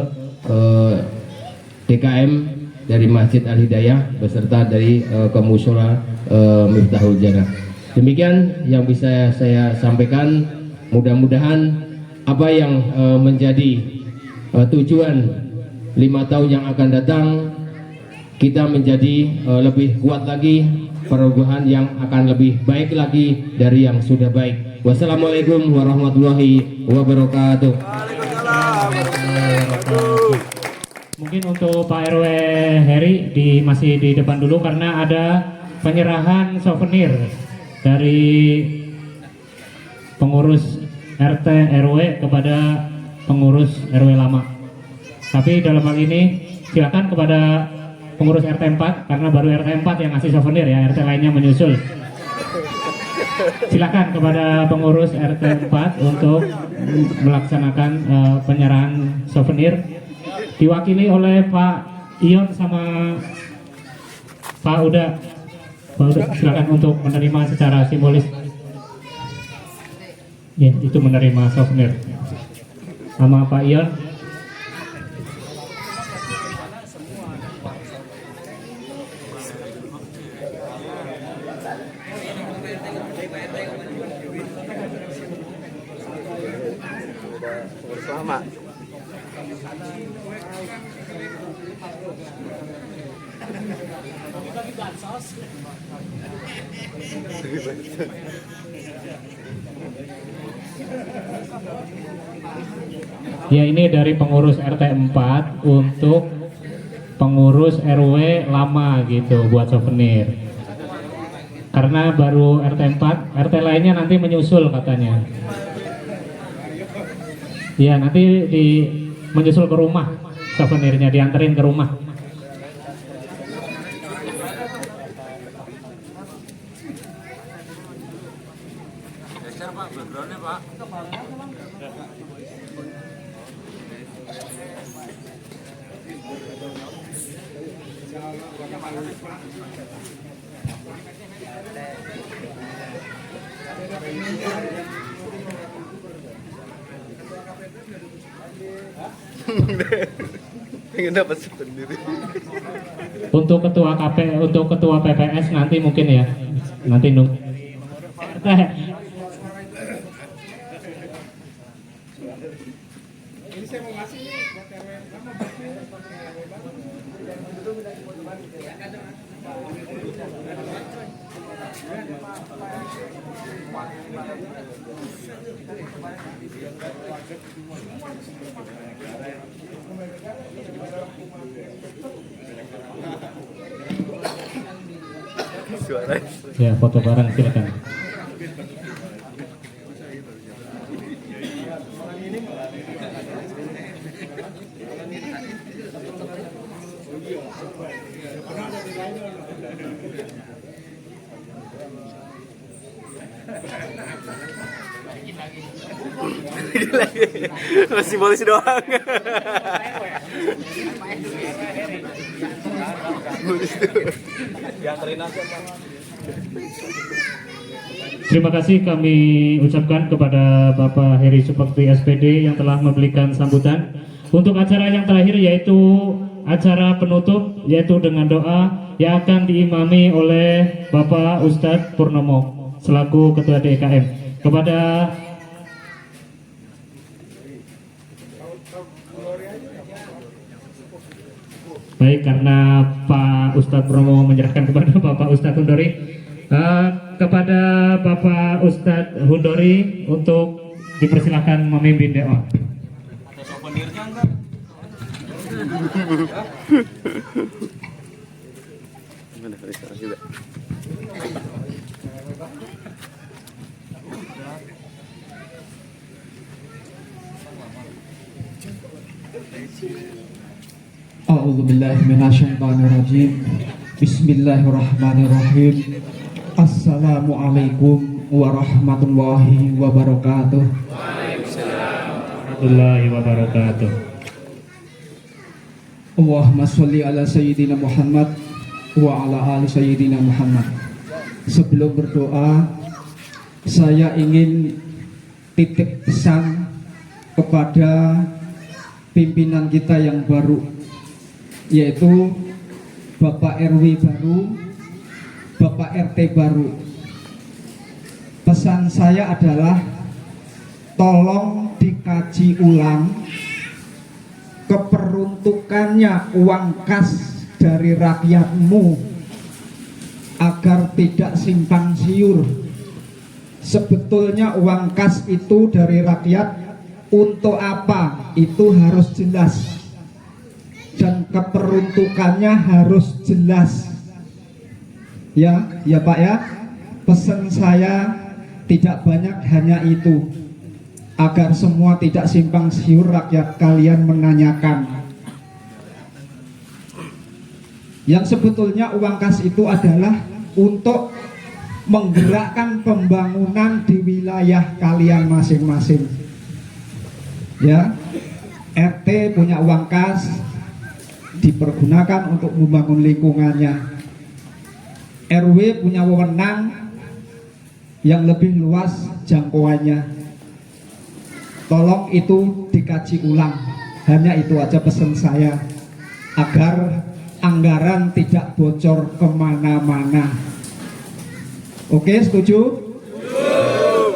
DKM dari Masjid Al-Hidayah beserta dari Kemusyola Miftahul Jannah. Demikian yang bisa saya sampaikan. Mudah-mudahan apa yang menjadi tujuan 5 tahun yang akan datang, kita menjadi lebih kuat lagi, perubahan yang akan lebih baik lagi dari yang sudah baik. Wassalamualaikum warahmatullahi wabarakatuh. Mungkin untuk Pak RW Heri masih di depan dulu karena ada penyerahan souvenir dari pengurus RT RW kepada pengurus RW lama. Tapi dalam hal ini silakan kepada pengurus RT 4 karena baru RT 4 yang ngasih souvenir ya, RT lainnya menyusul. Silakan kepada pengurus RT 4 untuk melaksanakan penyerahan souvenir. Diwakili oleh Pak Ion sama Pak Uda. Silakan untuk menerima secara simbolis. Ya, itu menerima souvenir. Sama Pak Ion. Ya, ini dari pengurus RT 4 untuk pengurus RW lama gitu buat souvenir. Karena baru RT 4, RT lainnya nanti menyusul katanya. Ya, nanti menyusul ke rumah souvenirnya, dianterin ke rumah. Pengen dapat sendiri. Untuk ketua PPS nanti mungkin ya, nanti ya, foto bareng silakan. Masih simbolis doang. Terima kasih kami ucapkan kepada Bapak Heri Supakti SPD yang telah memberikan sambutan. Untuk acara yang terakhir yaitu acara penutup yaitu dengan doa yang akan diimami oleh Bapak Ustadz Purnomo selaku Ketua DKM. Kepada baik, karena Pak Ustadz Purnomo menyerahkan kepada Bapak Ustadz Hundori, kepada Bapak Ustadz Hundori untuk dipersilakan memimpin doa. A'udzu billahi minasyaitonir rajim. Bismillahirrahmanirrahim. Assalamualaikum warahmatullahi wabarakatuh. Warahmatullahi wabarakatuh. Allahumma sholli ala sayyidina Muhammad wa ala ali sayyidina Muhammad. Sebelum berdoa, saya ingin titip pesan kepada pimpinan kita yang baru, yaitu Bapak RW baru, Bapak RT baru. Pesan saya adalah tolong dikaji ulang keperuntukannya uang kas dari rakyatmu agar tidak simpang siur. Sebetulnya uang kas itu dari rakyat untuk apa? Itu harus jelas. Dan keperuntukannya harus jelas. Ya Pak ya. Pesan saya tidak banyak, hanya itu. Agar semua tidak simpang siur, rakyat kalian menanyakan. Yang sebetulnya uang kas itu adalah untuk menggerakkan pembangunan di wilayah kalian masing-masing. Ya, RT punya uang kas, dipergunakan untuk membangun lingkungannya. RW punya wewenang yang lebih luas jangkauannya. Tolong itu dikaji ulang. Hanya itu aja pesan saya, agar anggaran tidak bocor kemana-mana. Oke, setuju?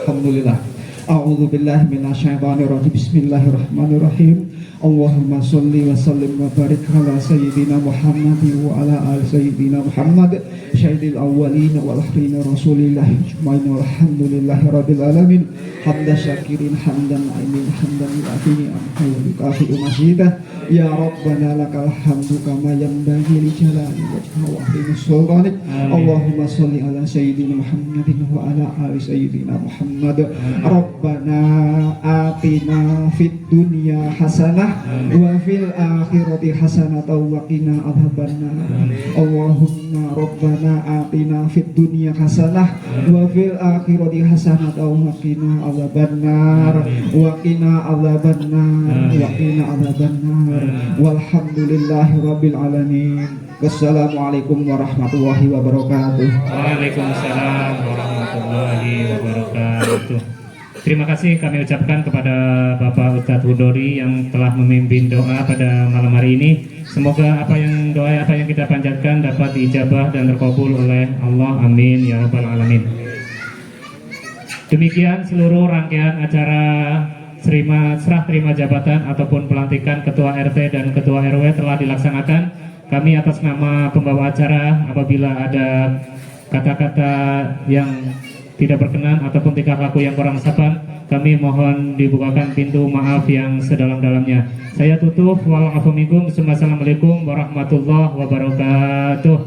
Alhamdulillah. A'udzubillahi minasyaitonirrajim. Bismillahirrahmanirrahim. Allahumma sholli wa sallim wa barik ala sayyidina Muhammad wa ala ali sayyidina Muhammad syaidil awwalin wal akhirin rasulillah ajmain walhamdulillahi rabbil alamin hamdan syakirin hamdan aimin hamdan yu'afini amhayu kafiru masjidah ya rabbana lakal hamdu kama yanbaghi li jalali wajhika wa ahli sultanik. Allahumma sholli ala sayyidina Muhammadin wa ala ali sayyidina Muhammad. Rabbana atina fid dunya hasanah wa fil akhirati hasanatan wa qina adzabannar. Allahumma rabbana atina fid dunya hasanah wa fil akhirati hasanatan wa qina adzabannar wa qina adzabannar wa qina adzabannar. Walhamdulillahi rabbil alamin. Wassalamualaikum warahmatullahi wabarakatuh. Waalaikumsalam warahmatullahi wabarakatuh. Terima kasih kami ucapkan kepada Bapak Ustadz Hundori yang telah memimpin doa pada malam hari ini. Semoga doa apa yang kita panjatkan dapat diijabah dan terkabul oleh Allah. Amin ya rabbal alamin. Demikian seluruh rangkaian acara serah terima jabatan ataupun pelantikan Ketua RT dan Ketua RW telah dilaksanakan. Kami atas nama pembawa acara, apabila ada kata-kata yang tidak berkenan ataupun tingkah laku yang kurang sopan, kami mohon dibukakan pintu maaf yang sedalam-dalamnya. Saya tutup. Wassalamualaikum warahmatullahi wabarakatuh.